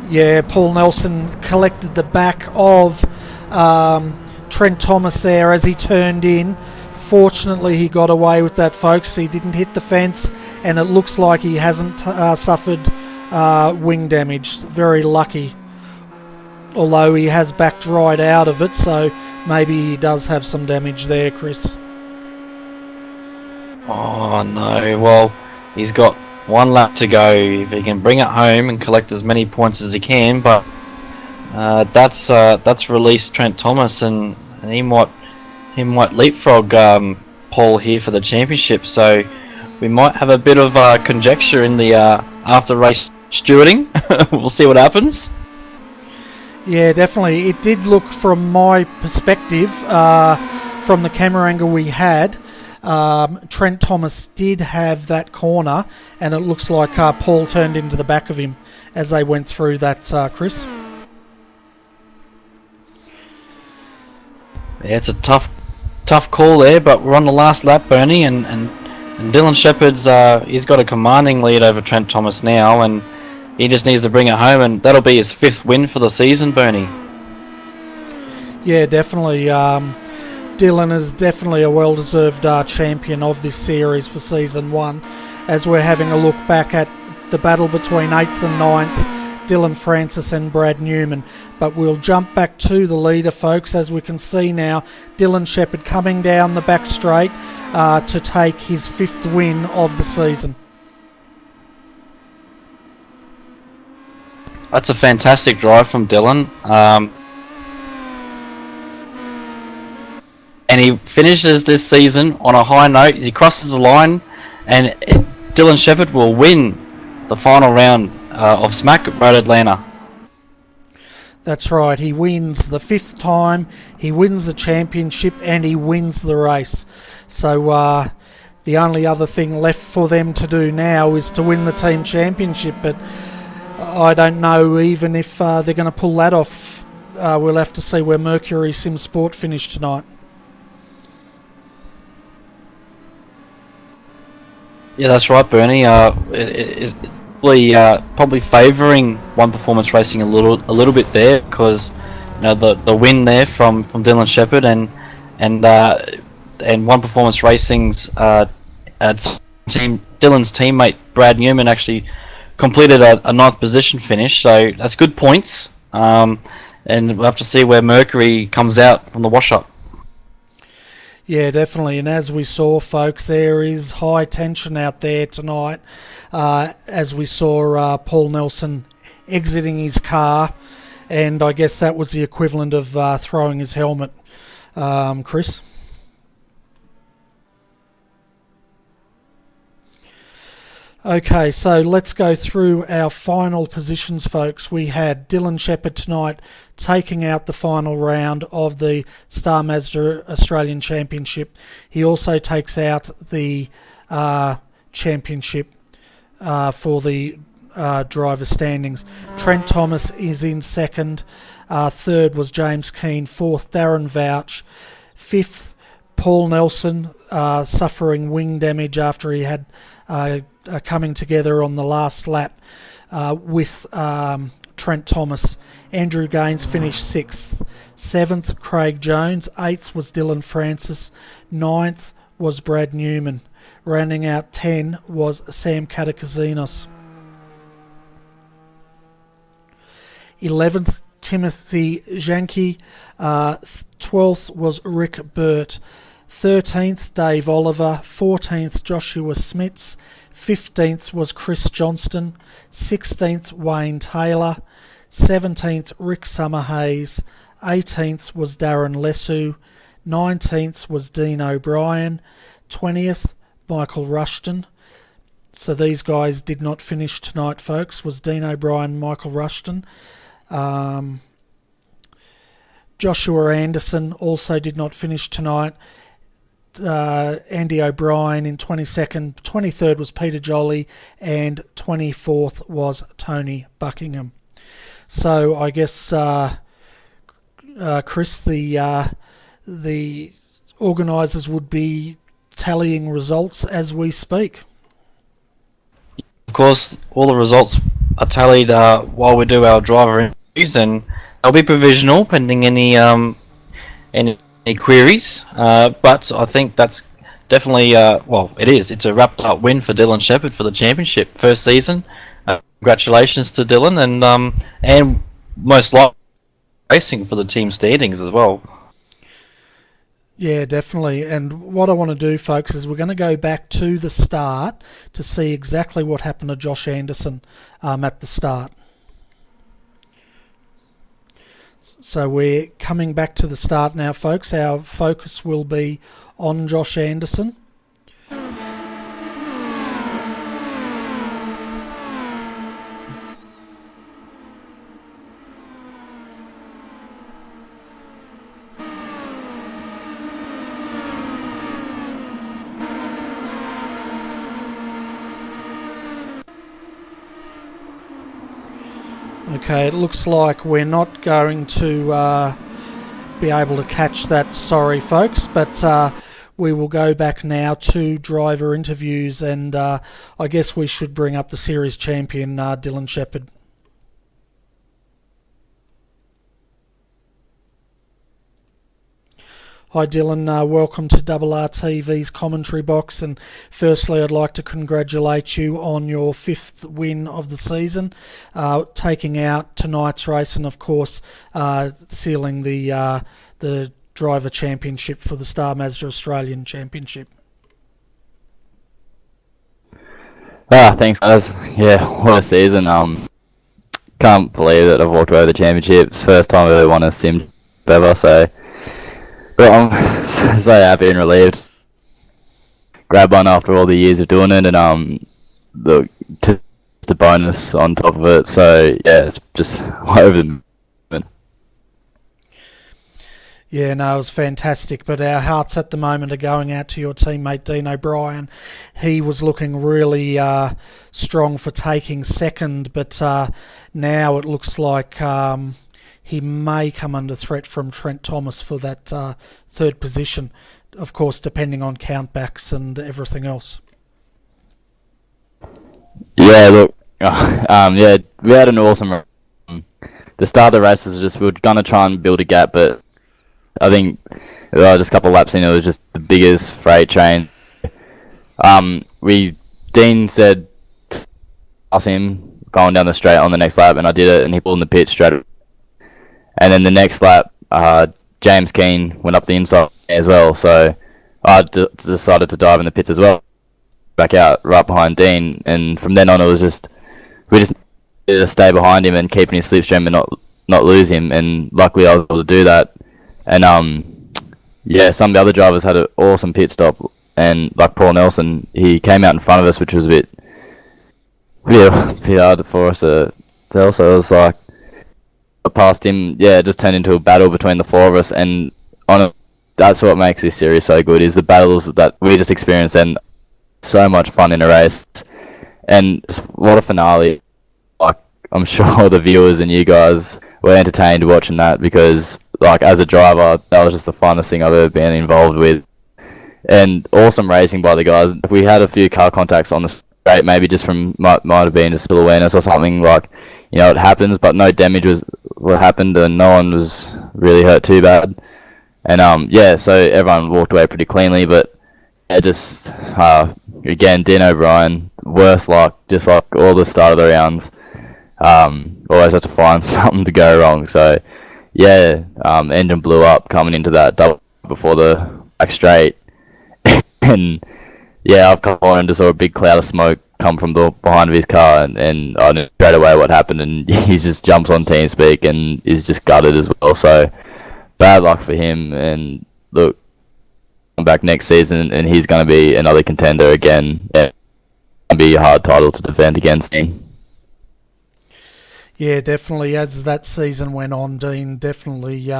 Speaker 1: Yeah, Paul Nelson collected the back of Trent Thomas there as he turned in. Fortunately, he got away with that, folks. He didn't hit the fence, and it looks like he hasn't suffered wing damage. Very lucky. Although he has backed right out of it, so maybe he does have some damage there, Chris.
Speaker 2: Oh no, well, he's got 1 lap to go. If he can bring it home and collect as many points as he can, but that's released Trent Thomas, and he might leapfrog Paul here for the championship. So we might have a bit of conjecture in the after race stewarding. We'll see what happens.
Speaker 1: Yeah, definitely. It did look, from my perspective, from the camera angle we had, Trent Thomas did have that corner, and it looks like Paul turned into the back of him as they went through that, Chris.
Speaker 2: Yeah, it's a tough call there, but we're on the last lap, Bernie, and Dylan Shepherd's he's got a commanding lead over Trent Thomas now, and he just needs to bring it home, and that'll be his 5th win for the season, Bernie.
Speaker 1: Yeah, definitely. Dylan is definitely a well-deserved champion of this series for Season 1. As we're having a look back at the battle between 8th and 9th, Dylan Francis and Brad Newman. But we'll jump back to the leader, folks, as we can see now Dylan Shepherd coming down the back straight to take his 5th win of the season.
Speaker 2: That's a fantastic drive from Dylan. And he finishes this season on a high note. He crosses the line, and Dylan Shepherd will win the final round of Smack at Road Atlanta.
Speaker 1: That's right, he wins the 5th time, he wins the championship, and he wins the race. So the only other thing left for them to do now is to win the team championship, but I don't know even if they're going to pull that off. We'll have to see where Mercury Sim Sport finished tonight.
Speaker 2: Yeah, that's right, Bernie. Probably favouring One Performance Racing a little bit there, because the win there from Dylan Shepherd and One Performance Racing's Dylan's teammate Brad Newman actually completed a 9th position finish, so that's good points. And we'll have to see where Mercury comes out from the wash-up.
Speaker 1: Yeah, definitely. And as we saw, folks, there is high tension out there tonight. As we saw Paul Nelson exiting his car, and I guess that was the equivalent of throwing his helmet. Chris? Okay, so let's go through our final positions, folks. We had Dylan Shepherd tonight taking out the final round of the Star Mazda Australian Championship. He also takes out the championship for the driver standings. Trent Thomas is in 2nd. 3rd was James Keane. 4th, Darren Vouch. 5th, Paul Nelson, suffering wing damage after he had coming together on the last lap with Trent Thomas. Andrew Gaines finished 6th. 7th, Craig Jones. 8th was Dylan Francis. 9th was Brad Newman. Rounding out 10 was Sam Katakazinos. 11th, Timothy Janke. 12th was Rick Burt. 13th, Dave Oliver. 14th, Joshua Smits. 15th was Chris Johnston. 16th, Wayne Taylor. 17th, Rick Summerhays. 18th was Darren Lesu. 19th was Dean O'Brien. 20th, Michael Rushton. So these guys did not finish tonight, folks. Was Dean O'Brien, Michael Rushton. Joshua Anderson also did not finish tonight. Andy O'Brien in 22nd. 23rd was Peter Jolly, and 24th was Tony Buckingham. So I guess, Chris, the organisers would be tallying results as we speak.
Speaker 2: Of course, all the results are tallied while we do our driver interviews, and they'll be provisional pending any queries. But I think that's definitely it is. It's a wrapped up win for Dylan Shepherd for the championship first season. Congratulations to Dylan, and most likely racing for the team standings as well.
Speaker 1: Yeah, definitely. And what I want to do, folks, is we're going to go back to the start to see exactly what happened to Josh Anderson at the start. So we're coming back to the start now, folks. Our focus will be on Josh Anderson. Okay, it looks like we're not going to be able to catch that, sorry folks, but we will go back now to driver interviews, and I guess we should bring up the series champion, Dylan Shepherd. Hi Dylan, welcome to RRTV's commentary box, and firstly I'd like to congratulate you on your 5th win of the season, taking out tonight's race and of course sealing the driver championship for the Star Mazda Australian Championship.
Speaker 3: Thanks guys. Yeah, what a season. Can't believe that I've walked away with the championships. First time I've ever won a sim ever, so but I'm so happy and relieved. Grab one after all the years of doing it, and just a bonus on top of it. So yeah, it's just over the moon.
Speaker 1: Yeah, no, it was fantastic, but our hearts at the moment are going out to your teammate Dean O'Brien. He was looking really strong for taking second, but now it looks like he may come under threat from Trent Thomas for that third position, of course, depending on countbacks and everything else.
Speaker 3: Yeah, look, yeah, we had an awesome run. The start of the race was just, we were going to try and build a gap, but I think just a couple of laps in, it was just the biggest freight train. Dean said, pass him going down the straight on the next lap, and I did it, and he pulled in the pit straight away. And then the next lap, James Keane went up the inside as well, so I decided to dive in the pits as well, back out right behind Dean, and from then on it was just, we just needed to stay behind him and keep in his slipstream and not lose him, and luckily I was able to do that. And yeah, some of the other drivers had an awesome pit stop, and like Paul Nelson, he came out in front of us, which was a bit hard for us to tell, so it was like, past him, yeah, it just turned into a battle between the four of us, and that's what makes this series so good, is the battles that we just experienced, and so much fun in a race, and what a finale. Like, I'm sure the viewers and you guys were entertained watching that, because like as a driver, that was just the funnest thing I've ever been involved with, and awesome racing by the guys. We had a few car contacts on the straight, maybe just from might have been just spill awareness or something, like, you know, it happens, but no damage was what happened, and no one was really hurt too bad. And yeah, so everyone walked away pretty cleanly, but yeah, just again, Dean O'Brien, worst luck, just like all the start of the rounds. Always have to find something to go wrong. So yeah, engine blew up coming into that double before the back straight, and yeah, I've come on and just saw a big cloud of smoke come from the behind of his car, and I knew straight away what happened, and he just jumps on TeamSpeak and is just gutted as well. So bad luck for him, and look, I'm back next season and he's going to be another contender again. Yeah, it's going to be a hard title to defend against him.
Speaker 1: Yeah, definitely. As that season went on, Dean definitely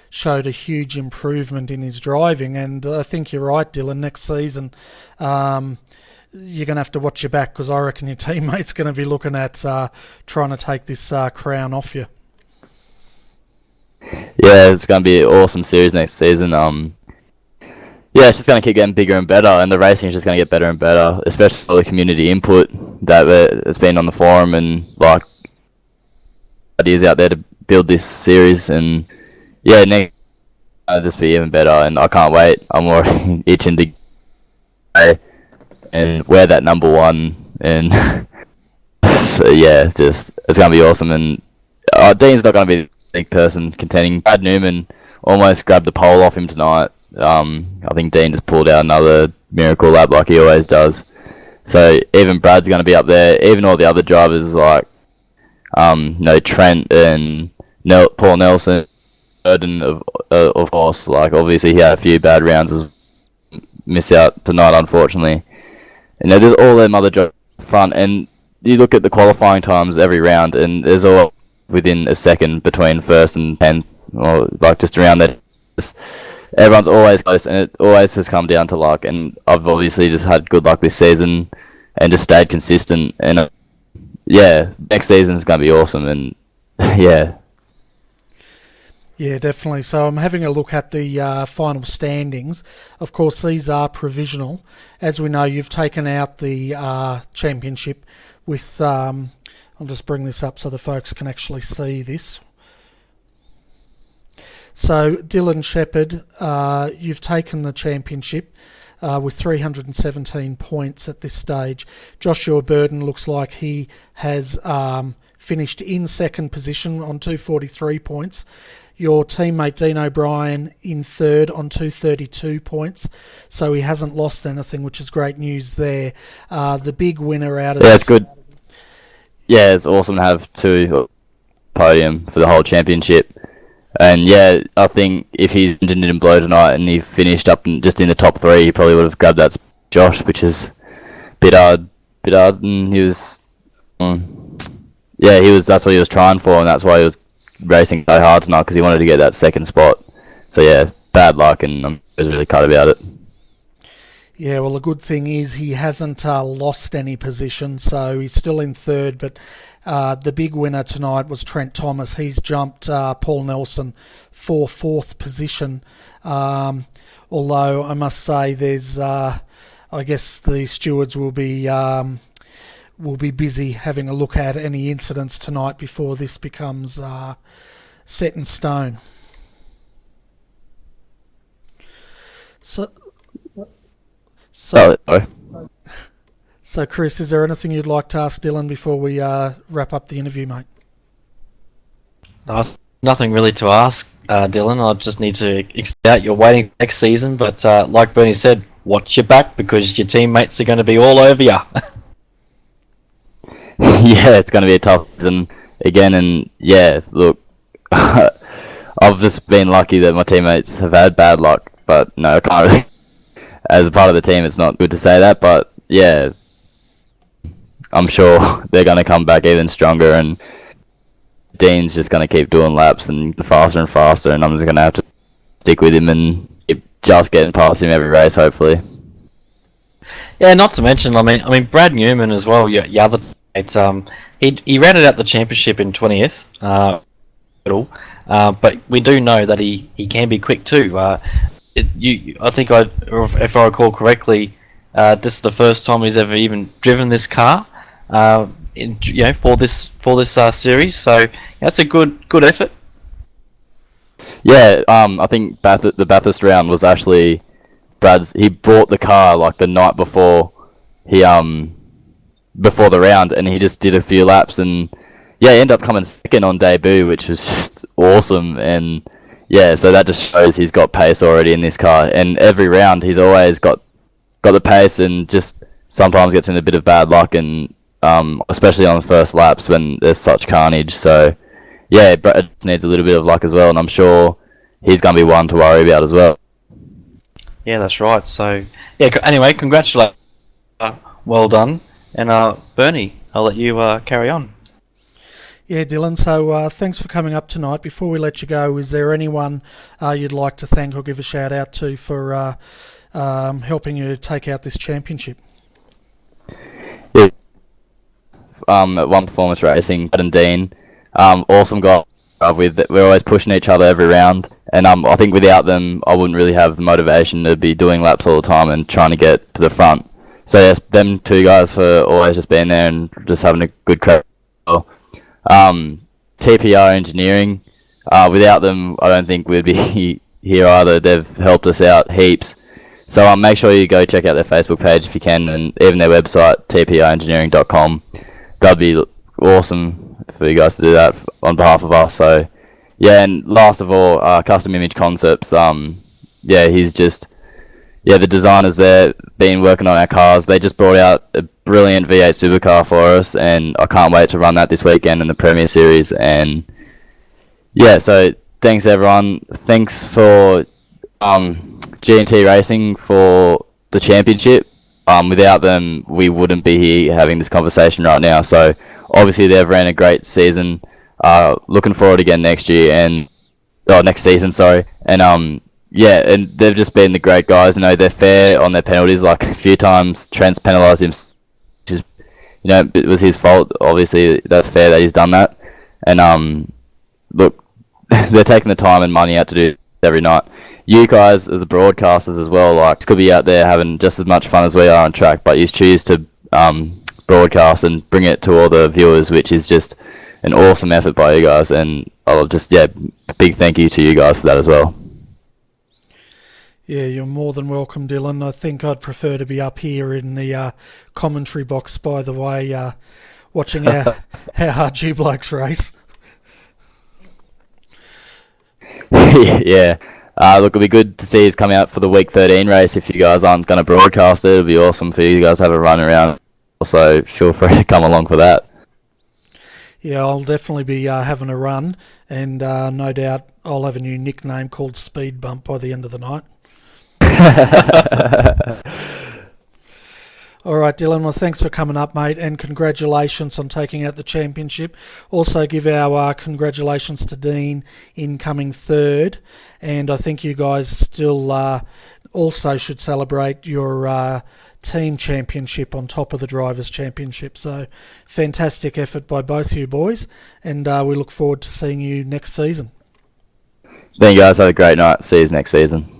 Speaker 1: showed a huge improvement in his driving, and I think you're right, Dylan. Next season, you're going to have to watch your back, because I reckon your teammate's going to be looking at trying to take this crown off you.
Speaker 3: Yeah, it's going to be an awesome series next season. Yeah, it's just going to keep getting bigger and better, and the racing is just going to get better and better, especially for the community input that's been on the forum, and like ideas out there to build this series. And yeah, next will just be even better, and I can't wait. I'm already itching to go and wear that number one, and so yeah, just it's going to be awesome. And Dean's not going to be the big person contending. Brad Newman almost grabbed the pole off him tonight. I think Dean just pulled out another miracle lap like he always does. So even Brad's going to be up there. Even all the other drivers like Trent and Paul Nelson, Burden of course. Like obviously he had a few bad rounds, as miss out tonight unfortunately. And there's all them other drivers front, and you look at the qualifying times every round, and there's all within a second between first and 10th, or like just around that. Everyone's always close, and it always has come down to luck, and I've obviously just had good luck this season and just stayed consistent, and yeah, next season's going to be awesome. And yeah.
Speaker 1: Yeah, definitely. So I'm having a look at the final standings. Of course, these are provisional. As we know, you've taken out the championship with... I'll just bring this up so the folks can actually see this. So Dylan Shepherd, you've taken the championship with 317 points at this stage. Joshua Burden looks like he has finished in second position on 243 points. Your teammate Dean O'Brien in third on 232 points, so he hasn't lost anything, which is great news there. The big winner out of
Speaker 3: Yeah,
Speaker 1: this...
Speaker 3: it's good. Yeah, it's awesome to have two podium for the whole championship. And yeah, I think if he didn't blow tonight and he finished up just in the top three, he probably would have grabbed that Josh, which is a bit hard. And he was, that's what he was trying for, and that's why he was racing so hard tonight, because he wanted to get that second spot. So yeah, bad luck, and I'm really cut about it.
Speaker 1: Yeah, well, the good thing is he hasn't lost any position, so he's still in third, but the big winner tonight was Trent Thomas. He's jumped Paul Nelson for fourth position, although I must say there's, I guess the stewards will be busy having a look at any incidents tonight before this becomes set in stone. So, Chris, is there anything you'd like to ask Dylan before we wrap up the interview, mate?
Speaker 2: Nothing really to ask, Dylan. I just need to extend out. You're waiting next season, but like Bernie said, watch your back, because your teammates are going to be all over you.
Speaker 3: Yeah, it's going to be a tough season again, and yeah, look, I've just been lucky that my teammates have had bad luck, but no, I can't really. As a part of the team, it's not good to say that, but yeah, I'm sure they're going to come back even stronger, and Dean's just going to keep doing laps and faster, and I'm just going to have to stick with him and keep just getting past him every race, hopefully.
Speaker 2: Yeah, not to mention, I mean, Brad Newman as well. Your other teammate, he rounded out the championship in 20th, but we do know that he can be quick too. I think if I recall correctly, this is the first time he's ever even driven this car, for this series. So that's a good effort.
Speaker 3: Yeah, I think the Bathurst round was actually Brad's. He bought the car like the night before before the round, and he just did a few laps, and yeah, he ended up coming second on debut, which was just awesome. And yeah, so that just shows he's got pace already in this car, and every round he's always got the pace, and just sometimes gets in a bit of bad luck, and especially on the first laps when there's such carnage. So yeah, Brad needs a little bit of luck as well, and I'm sure he's going to be one to worry about as well.
Speaker 2: Yeah, that's right. So yeah, anyway, congratulations, well done, and Bernie, I'll let you carry on.
Speaker 1: Yeah, Dylan, so thanks for coming up tonight. Before we let you go, is there anyone you'd like to thank or give a shout out to for helping you take out this championship?
Speaker 3: Yeah. At One Performance Racing, Brad and Dean, awesome guy. We're always pushing each other every round, and I think without them, I wouldn't really have the motivation to be doing laps all the time and trying to get to the front. So yes, them two guys for always just being there and just having a good crack. TPR Engineering, without them, I don't think we'd be here either. They've helped us out heaps. So make sure you go check out their Facebook page if you can, and even their website, tprengineering.com. That'd be awesome for you guys to do that on behalf of us. So yeah, and last of all, Custom Image Concepts. He's just the designers there, been working on our cars. They just brought out a brilliant V8 supercar for us, and I can't wait to run that this weekend in the Premier Series. And yeah, so thanks everyone. Thanks for G&T Racing for the championship. Without them, we wouldn't be here having this conversation right now. So obviously they've ran a great season. Looking forward again next year next season, sorry. And and they've just been the great guys. They're fair on their penalties. Like a few times, Trent's penalised him, which is it was his fault. Obviously, that's fair that he's done that. And look, they're taking the time and money out to do it every night. You guys, as the broadcasters as well, like, could be out there having just as much fun as we are on track, but you choose to broadcast and bring it to all the viewers, which is just an awesome effort by you guys. And I'll just, big thank you to you guys for that as well.
Speaker 1: Yeah, you're more than welcome, Dylan. I think I'd prefer to be up here in the commentary box, by the way, watching how hard you blokes race.
Speaker 3: Yeah. Look, it'll be good to see us come out for the Week 13 race. If you guys aren't going to broadcast it, it'll be awesome for you guys to have a run around. Also, feel free to come along for that.
Speaker 1: Yeah, I'll definitely be having a run, and no doubt I'll have a new nickname called Speed Bump by the end of the night. All right, Dylan, well, thanks for coming up, mate, and congratulations on taking out the championship. Also give our congratulations to Dean in coming third, and I think you guys still also should celebrate your team championship on top of the Drivers' Championship. So fantastic effort by both you boys, and we look forward to seeing you next season.
Speaker 3: Thank you guys, have a great night. See you next season.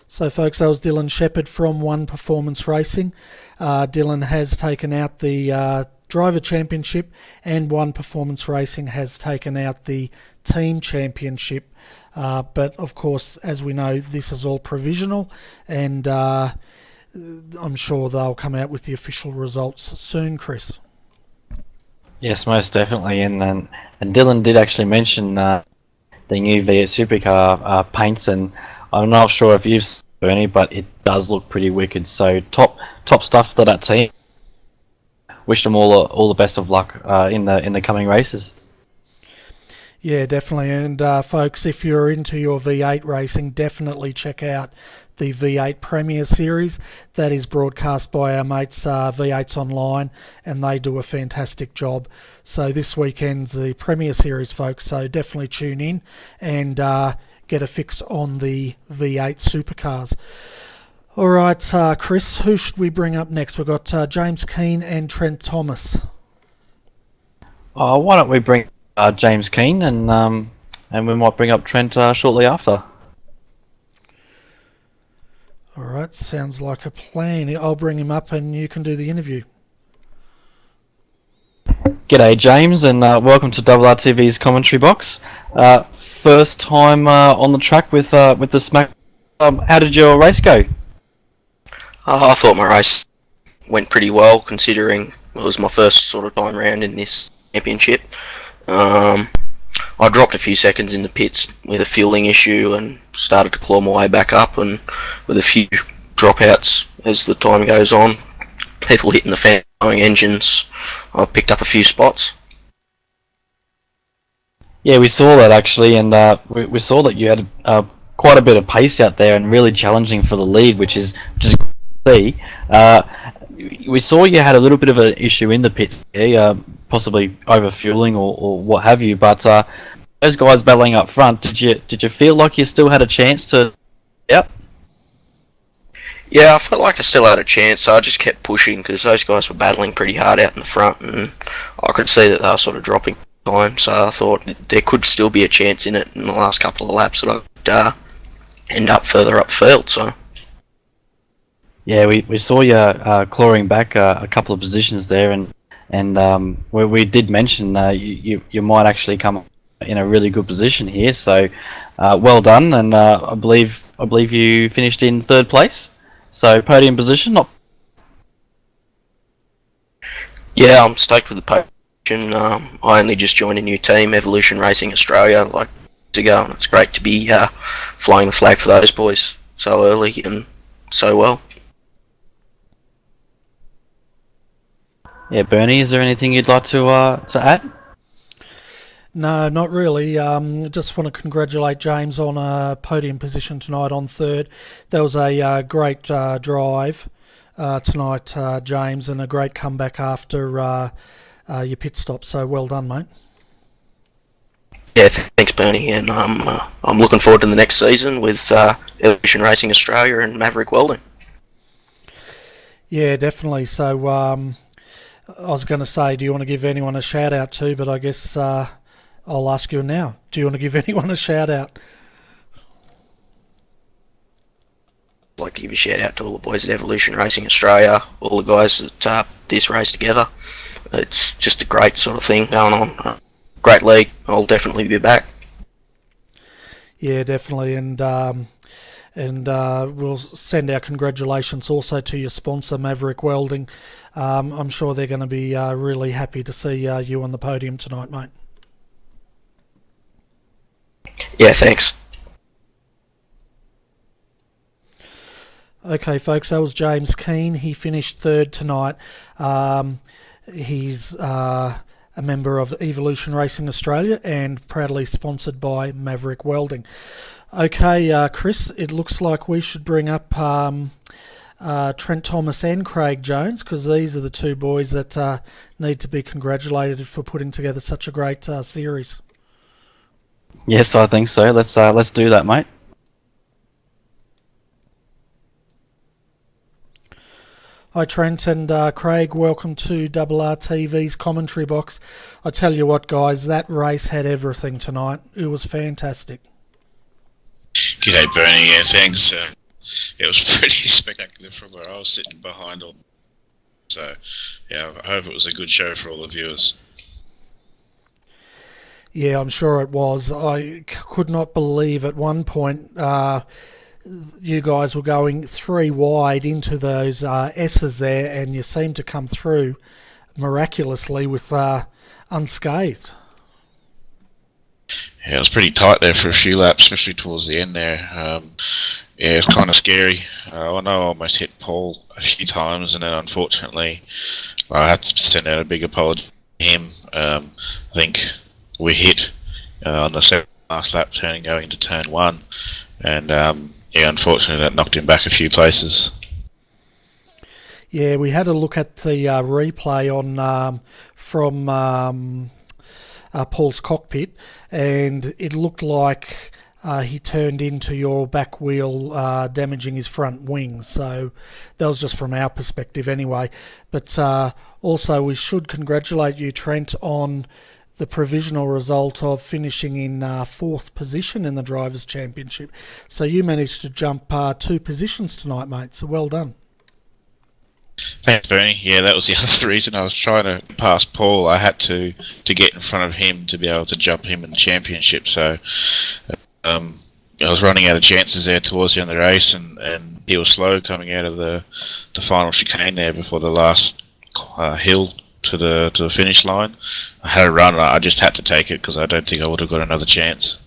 Speaker 1: So, folks, that was Dylan Shepherd from One Performance Racing. Dylan has taken out the Driver Championship, and One Performance Racing has taken out the Team Championship. But, of course, as we know, this is all provisional, and I'm sure they'll come out with the official results soon, Chris.
Speaker 2: Yes, most definitely. And Dylan did actually mention the new V8 Supercar paints, and I'm not sure if you've seen Bernie, but it does look pretty wicked. So top stuff to that team. Wish them all the best of luck in the coming races.
Speaker 1: Yeah, definitely. And folks, if you're into your V8 racing, definitely check out the V8 Premier Series. That is broadcast by our mates V8s Online, and they do a fantastic job. So this weekend's the Premier Series, folks, so definitely tune in and get a fix on the V8 supercars. All right, Chris, who should we bring up next? We've got James Keane and Trent Thomas.
Speaker 2: Why don't we bring James Keane, and we might bring up Trent shortly after.
Speaker 1: All right, sounds like a plan. I'll bring him up and you can do the interview.
Speaker 2: G'day, James, and welcome to RRTV's commentary box. First time on the track with the Smack. How did your race go?
Speaker 4: I thought my race went pretty well, considering it was my first sort of time round in this championship. I dropped a few seconds in the pits with a fueling issue and started to claw my way back up, and with a few dropouts as the time goes on, people hitting the fan going engines, I picked up a few spots.
Speaker 2: Yeah, we saw that actually, and we saw that you had quite a bit of pace out there and really challenging for the lead, which is good to see. We saw you had a little bit of an issue in the pit there, possibly over fueling or what have you, but those guys battling up front, did you feel like you still had a chance to? Yep.
Speaker 4: Yeah, I felt like I still had a chance, so I just kept pushing because those guys were battling pretty hard out in the front, and I could see that they were sort of dropping time, so I thought there could still be a chance in it in the last couple of laps that I would end up further upfield. So
Speaker 2: yeah, we saw you clawing back a couple of positions there, and we did mention you might actually come in a really good position here. So well done, and I believe you finished in third place. So podium position.
Speaker 4: yeah, I'm stoked with the position. I only just joined a new team, Evolution Racing Australia, like to go, and it's great to be flying the flag for those boys so early and so well.
Speaker 2: Yeah, Bernie, is there anything you'd like to add?
Speaker 1: No, not really. Just want to congratulate James on a podium position tonight on third. That was a great drive tonight, James, and a great comeback after your pit stop. So well done, mate.
Speaker 4: Yeah, thanks, Bernie, and I'm looking forward to the next season with Evolution Racing Australia and Maverick Welding.
Speaker 1: Yeah, definitely. So I was going to say, do you want to give anyone a shout out too? But I guess I'll ask you now. Do you want to give anyone a shout out?
Speaker 4: I'd like to give a shout out to all the boys at Evolution Racing Australia, all the guys that put this race together. It's just a great sort of thing going on. Great league. I'll definitely be back.
Speaker 1: Yeah, definitely, and we'll send our congratulations also to your sponsor, Maverick Welding. I'm sure they're going to be really happy to see you on the podium tonight, mate.
Speaker 4: Yeah, thanks.
Speaker 1: Okay, folks, that was James Keane. He finished third tonight. He's a member of Evolution Racing Australia and proudly sponsored by Maverick Welding. Okay, Chris, it looks like we should bring up Trent Thomas and Craig Jones, because these are the two boys that need to be congratulated for putting together such a great series.
Speaker 2: Yes, I think so. Let's do that, mate.
Speaker 1: Hi Trent and Craig, welcome to RRTV's commentary box. I tell you what guys, that race had everything tonight. It was fantastic.
Speaker 5: G'day Bernie, yeah thanks. It was pretty spectacular from where I was sitting behind all. So yeah, I hope it was a good show for all the viewers.
Speaker 1: Yeah, I'm sure it was. I could not believe at one point you guys were going three wide into those S's there, and you seemed to come through miraculously with unscathed.
Speaker 5: Yeah, it was pretty tight there for a few laps, especially towards the end there. Yeah, it's kind of scary. I know I almost hit Paul a few times, and then unfortunately I had to send out a big apology to him. I think we hit on the second last lap going into turn one, and yeah, unfortunately that knocked him back a few places.
Speaker 1: Yeah, we had a look at the replay on from Paul's cockpit, and it looked like he turned into your back wheel, damaging his front wing. So that was just from our perspective anyway. But also we should congratulate you, Trent, on the provisional result of finishing in fourth position in the Drivers' Championship. So you managed to jump 2 positions tonight, mate, so well done.
Speaker 5: Thanks, Bernie. Yeah, that was the other reason I was trying to pass Paul. I had to get in front of him to be able to jump him in the championship. So I was running out of chances there towards the end of the race, and he was slow coming out of the final chicane there before the last hill to the finish line. I had a run, and I just had to take it because I don't think I would have got another chance.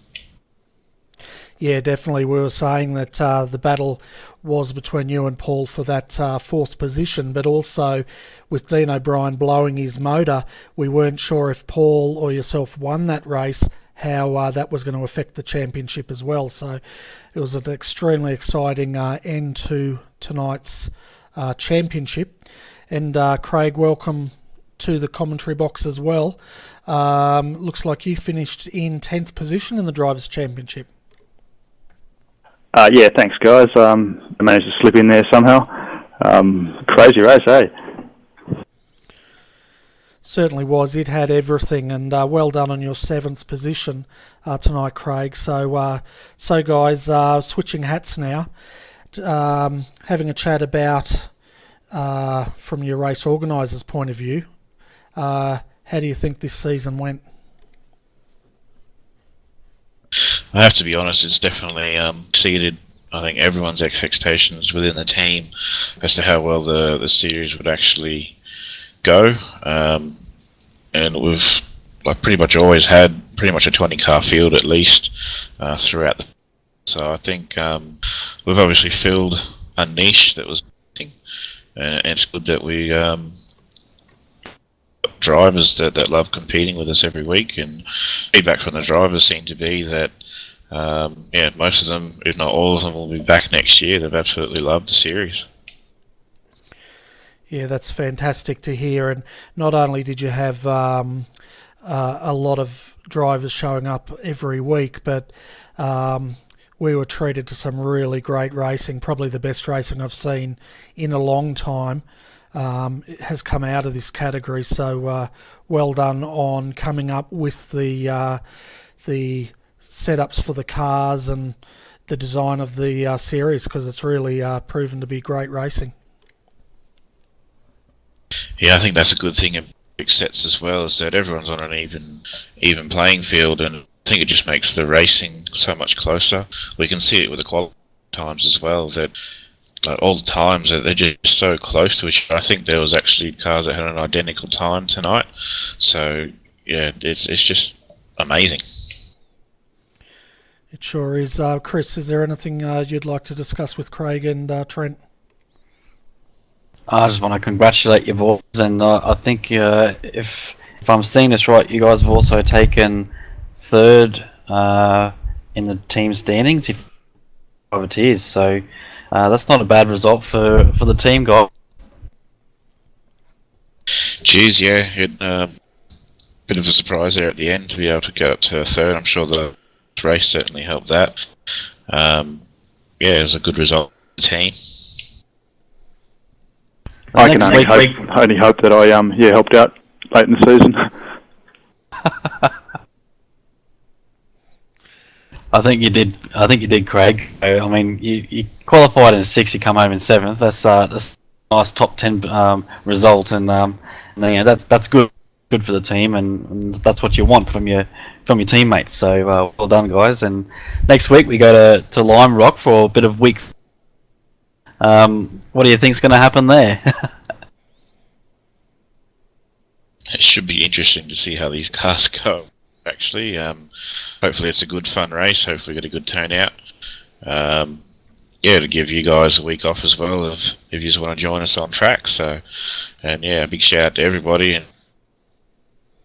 Speaker 1: Yeah, definitely. We were saying that the battle was between you and Paul for that fourth position, but also with Dean O'Brien blowing his motor, we weren't sure if Paul or yourself won that race, how that was going to affect the championship as well. So it was an extremely exciting end to tonight's championship. And Craig, welcome to the commentary box as well. Looks like you finished in 10th position in the Drivers' Championship.
Speaker 6: Yeah, thanks guys. I managed to slip in there somehow. Crazy race, eh?
Speaker 1: Certainly was. It had everything, and well done on your 7th position tonight, Craig. So guys, switching hats now, having a chat about from your race organiser's point of view. How do you think this season went?
Speaker 5: I have to be honest, it's definitely exceeded, I think, everyone's expectations within the team as to how well the series would actually go. And we've pretty much always had pretty much a 20-car field at least throughout. So I think we've obviously filled a niche that was missing, and it's good that we drivers that love competing with us every week, and feedback from the drivers seem to be that yeah, most of them, if not all of them, will be back next year. They've absolutely loved the series.
Speaker 1: Yeah, that's fantastic to hear. And not only did you have a lot of drivers showing up every week, but we were treated to some really great racing, probably the best racing I've seen in a long time. It has come out of this category, so well done on coming up with the setups for the cars and the design of the series, because it's really proven to be great racing.
Speaker 5: Yeah, I think that's a good thing of big sets as well, is that everyone's on an even playing field, and I think it just makes the racing so much closer. We can see it with the qualifying times as well, that all the times that they're just so close to each other. I think there was actually cars that had an identical time tonight, so yeah, it's just amazing.
Speaker 1: It sure is. Chris, is there anything you'd like to discuss with Craig and Trent?
Speaker 2: I just want to congratulate you boys, and I think if I'm seeing this right, you guys have also taken third in the team standings, if it is. So that's not a bad result for the team, guys.
Speaker 5: Geez, yeah, bit of a surprise there at the end to be able to go up to third. I'm sure the race certainly helped that. Yeah, it was a good result for the team.
Speaker 6: I can only hope that I helped out late in the season.
Speaker 2: I think you did, Craig. I mean, you qualified in 6th, you come home in 7th. That's a nice top 10 result, and that's good for the team, and that's what you want from your teammates. So well done, guys. And next week we go to Lime Rock for a bit of week. What do you think's going to happen there?
Speaker 5: It should be interesting to see how these cars go. Actually, hopefully it's a good fun race. Hopefully we get a good turnout. Yeah, to give you guys a week off as well if you just want to join us on track. So, and yeah, a big shout out to everybody and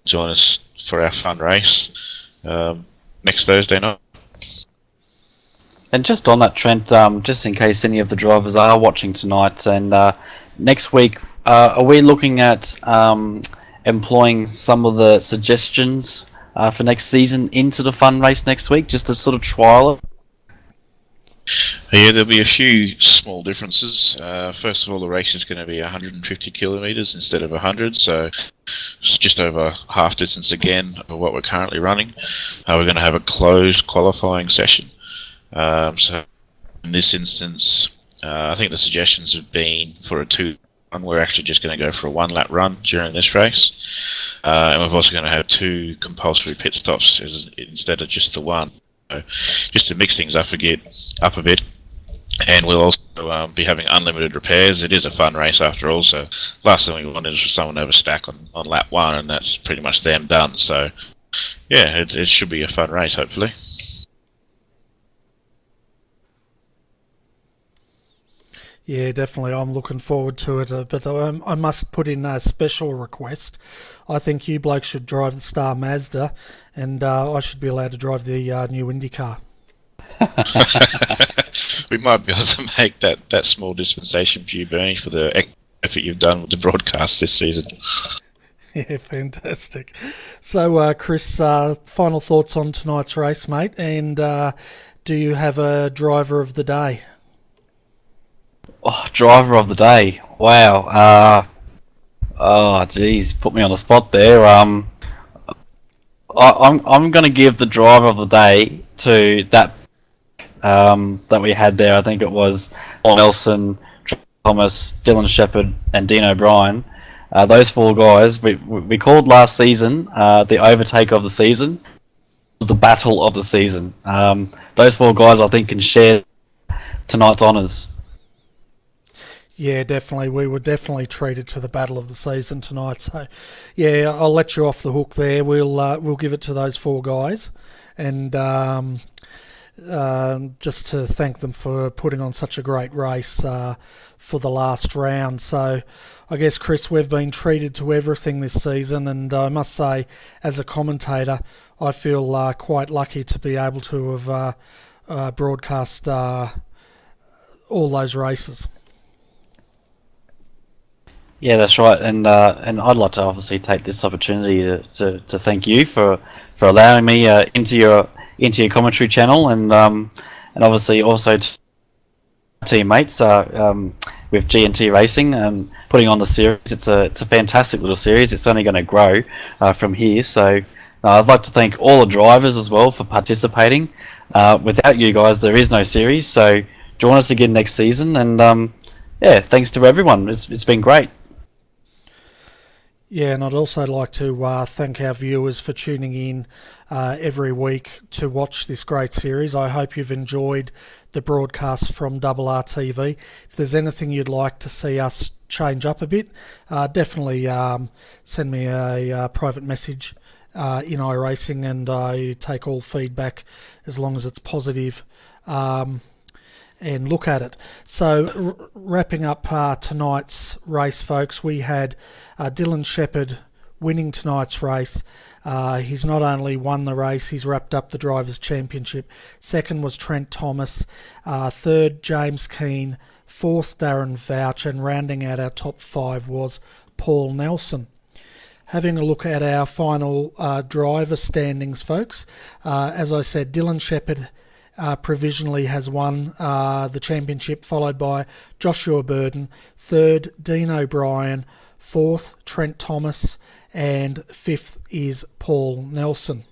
Speaker 5: join us for our fun race next Thursday night.
Speaker 2: And just on that, Trent, just in case any of the drivers are watching tonight, and next week, are we looking at employing some of the suggestions for next season into the fun race next week, just to sort of trial it?
Speaker 5: Yeah, there'll be a few small differences. First of all, the race is going to be 150 kilometres instead of 100, so it's just over half distance again of what we're currently running. We're going to have a closed qualifying session. So in this instance, I think the suggestions have been for a 2 run. We're actually just going to go for a 1 lap run during this race, and we're also going to have 2 compulsory pit stops instead of just the 1. So just to mix things up a bit, and we'll also be having unlimited repairs. It is a fun race after all, so last thing we want is for someone to have a stack on lap 1, and that's pretty much them done. So yeah, it should be a fun race, hopefully.
Speaker 1: Yeah, definitely. I'm looking forward to it. But I must put in a special request. I think you blokes should drive the Star Mazda, and I should be allowed to drive the new Indy car.
Speaker 5: We might be able to make that small dispensation for you, Bernie, for the effort you've done with the broadcast this season.
Speaker 1: Yeah, fantastic. So, Chris, final thoughts on tonight's race, mate, and do you have a driver of the day?
Speaker 2: Oh, driver of the day! Wow. Oh, geez, put me on the spot there. I'm going to give the driver of the day to that we had there. I think it was Paul Nelson, Thomas, Dylan Shepherd, and Dean O'Brien. Those 4 guys we called last season the overtake of the season. It was the battle of the season. Those 4 guys, I think, can share tonight's honours.
Speaker 1: Yeah, definitely. We were definitely treated to the battle of the season tonight. So, yeah, I'll let you off the hook there. We'll give it to those 4 guys, and just to thank them for putting on such a great race for the last round. So, I guess, Chris, we've been treated to everything this season, and I must say, as a commentator, I feel quite lucky to be able to have broadcast all those races.
Speaker 2: Yeah, that's right, and I'd like to obviously take this opportunity to thank you for allowing me into your commentary channel, and and obviously also teammates with G&T Racing and putting on the series. It's a fantastic little series. It's only going to grow from here. So I'd like to thank all the drivers as well for participating. Without you guys, there is no series. So join us again next season. And yeah, thanks to everyone. It's been great.
Speaker 1: Yeah, and I'd also like to thank our viewers for tuning in every week to watch this great series. I hope you've enjoyed the broadcast from RRTV. If there's anything you'd like to see us change up a bit, definitely send me a private message in iRacing, and I take all feedback as long as it's positive. And look at it. So wrapping up tonight's race, folks, we had Dylan Shepherd winning tonight's race. He's not only won the race, he's wrapped up the Drivers' Championship. Second was Trent Thomas. Third, James Keane. Fourth, Darren Vouch. And rounding out our top 5 was Paul Nelson. Having a look at our final driver standings, folks. As I said, Dylan Shepherd provisionally has won the championship, followed by Joshua Burden. Third, Dean O'Brien. Fourth, Trent Thomas. And fifth is Paul Nelson.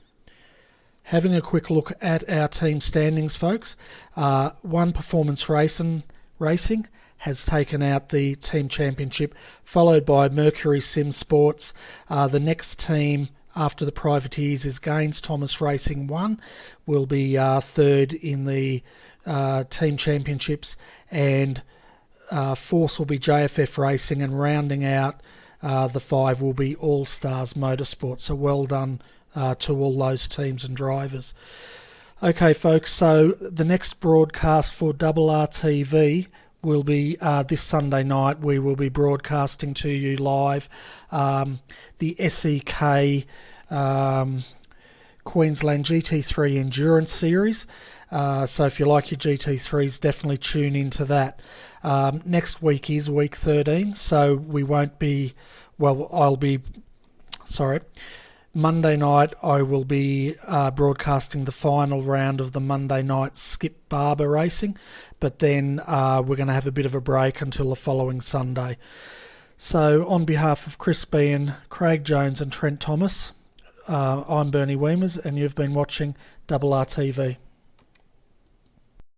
Speaker 1: Having a quick look at our team standings, folks. One Performance Racing has taken out the team championship, followed by Mercury Sim Sports. The next team after the privateers is Gaines Thomas Racing 1, will be third in the team championships, and fourth will be JFF Racing, and rounding out the 5 will be All Stars Motorsport. So well done to all those teams and drivers. Okay, folks, so the next broadcast for RRTV will be this Sunday night. We will be broadcasting to you live the SEK Queensland GT3 Endurance Series. So if you like your GT3s, definitely tune into that. Next week is week 13, so we won't be, Monday night I will be broadcasting the final round of the Monday night Skip Barber racing, but then we're going to have a bit of a break until the following Sunday. So on behalf of Chris Bean, Craig Jones and Trent Thomas, I'm Bernie Weemers, and you've been watching RRTV.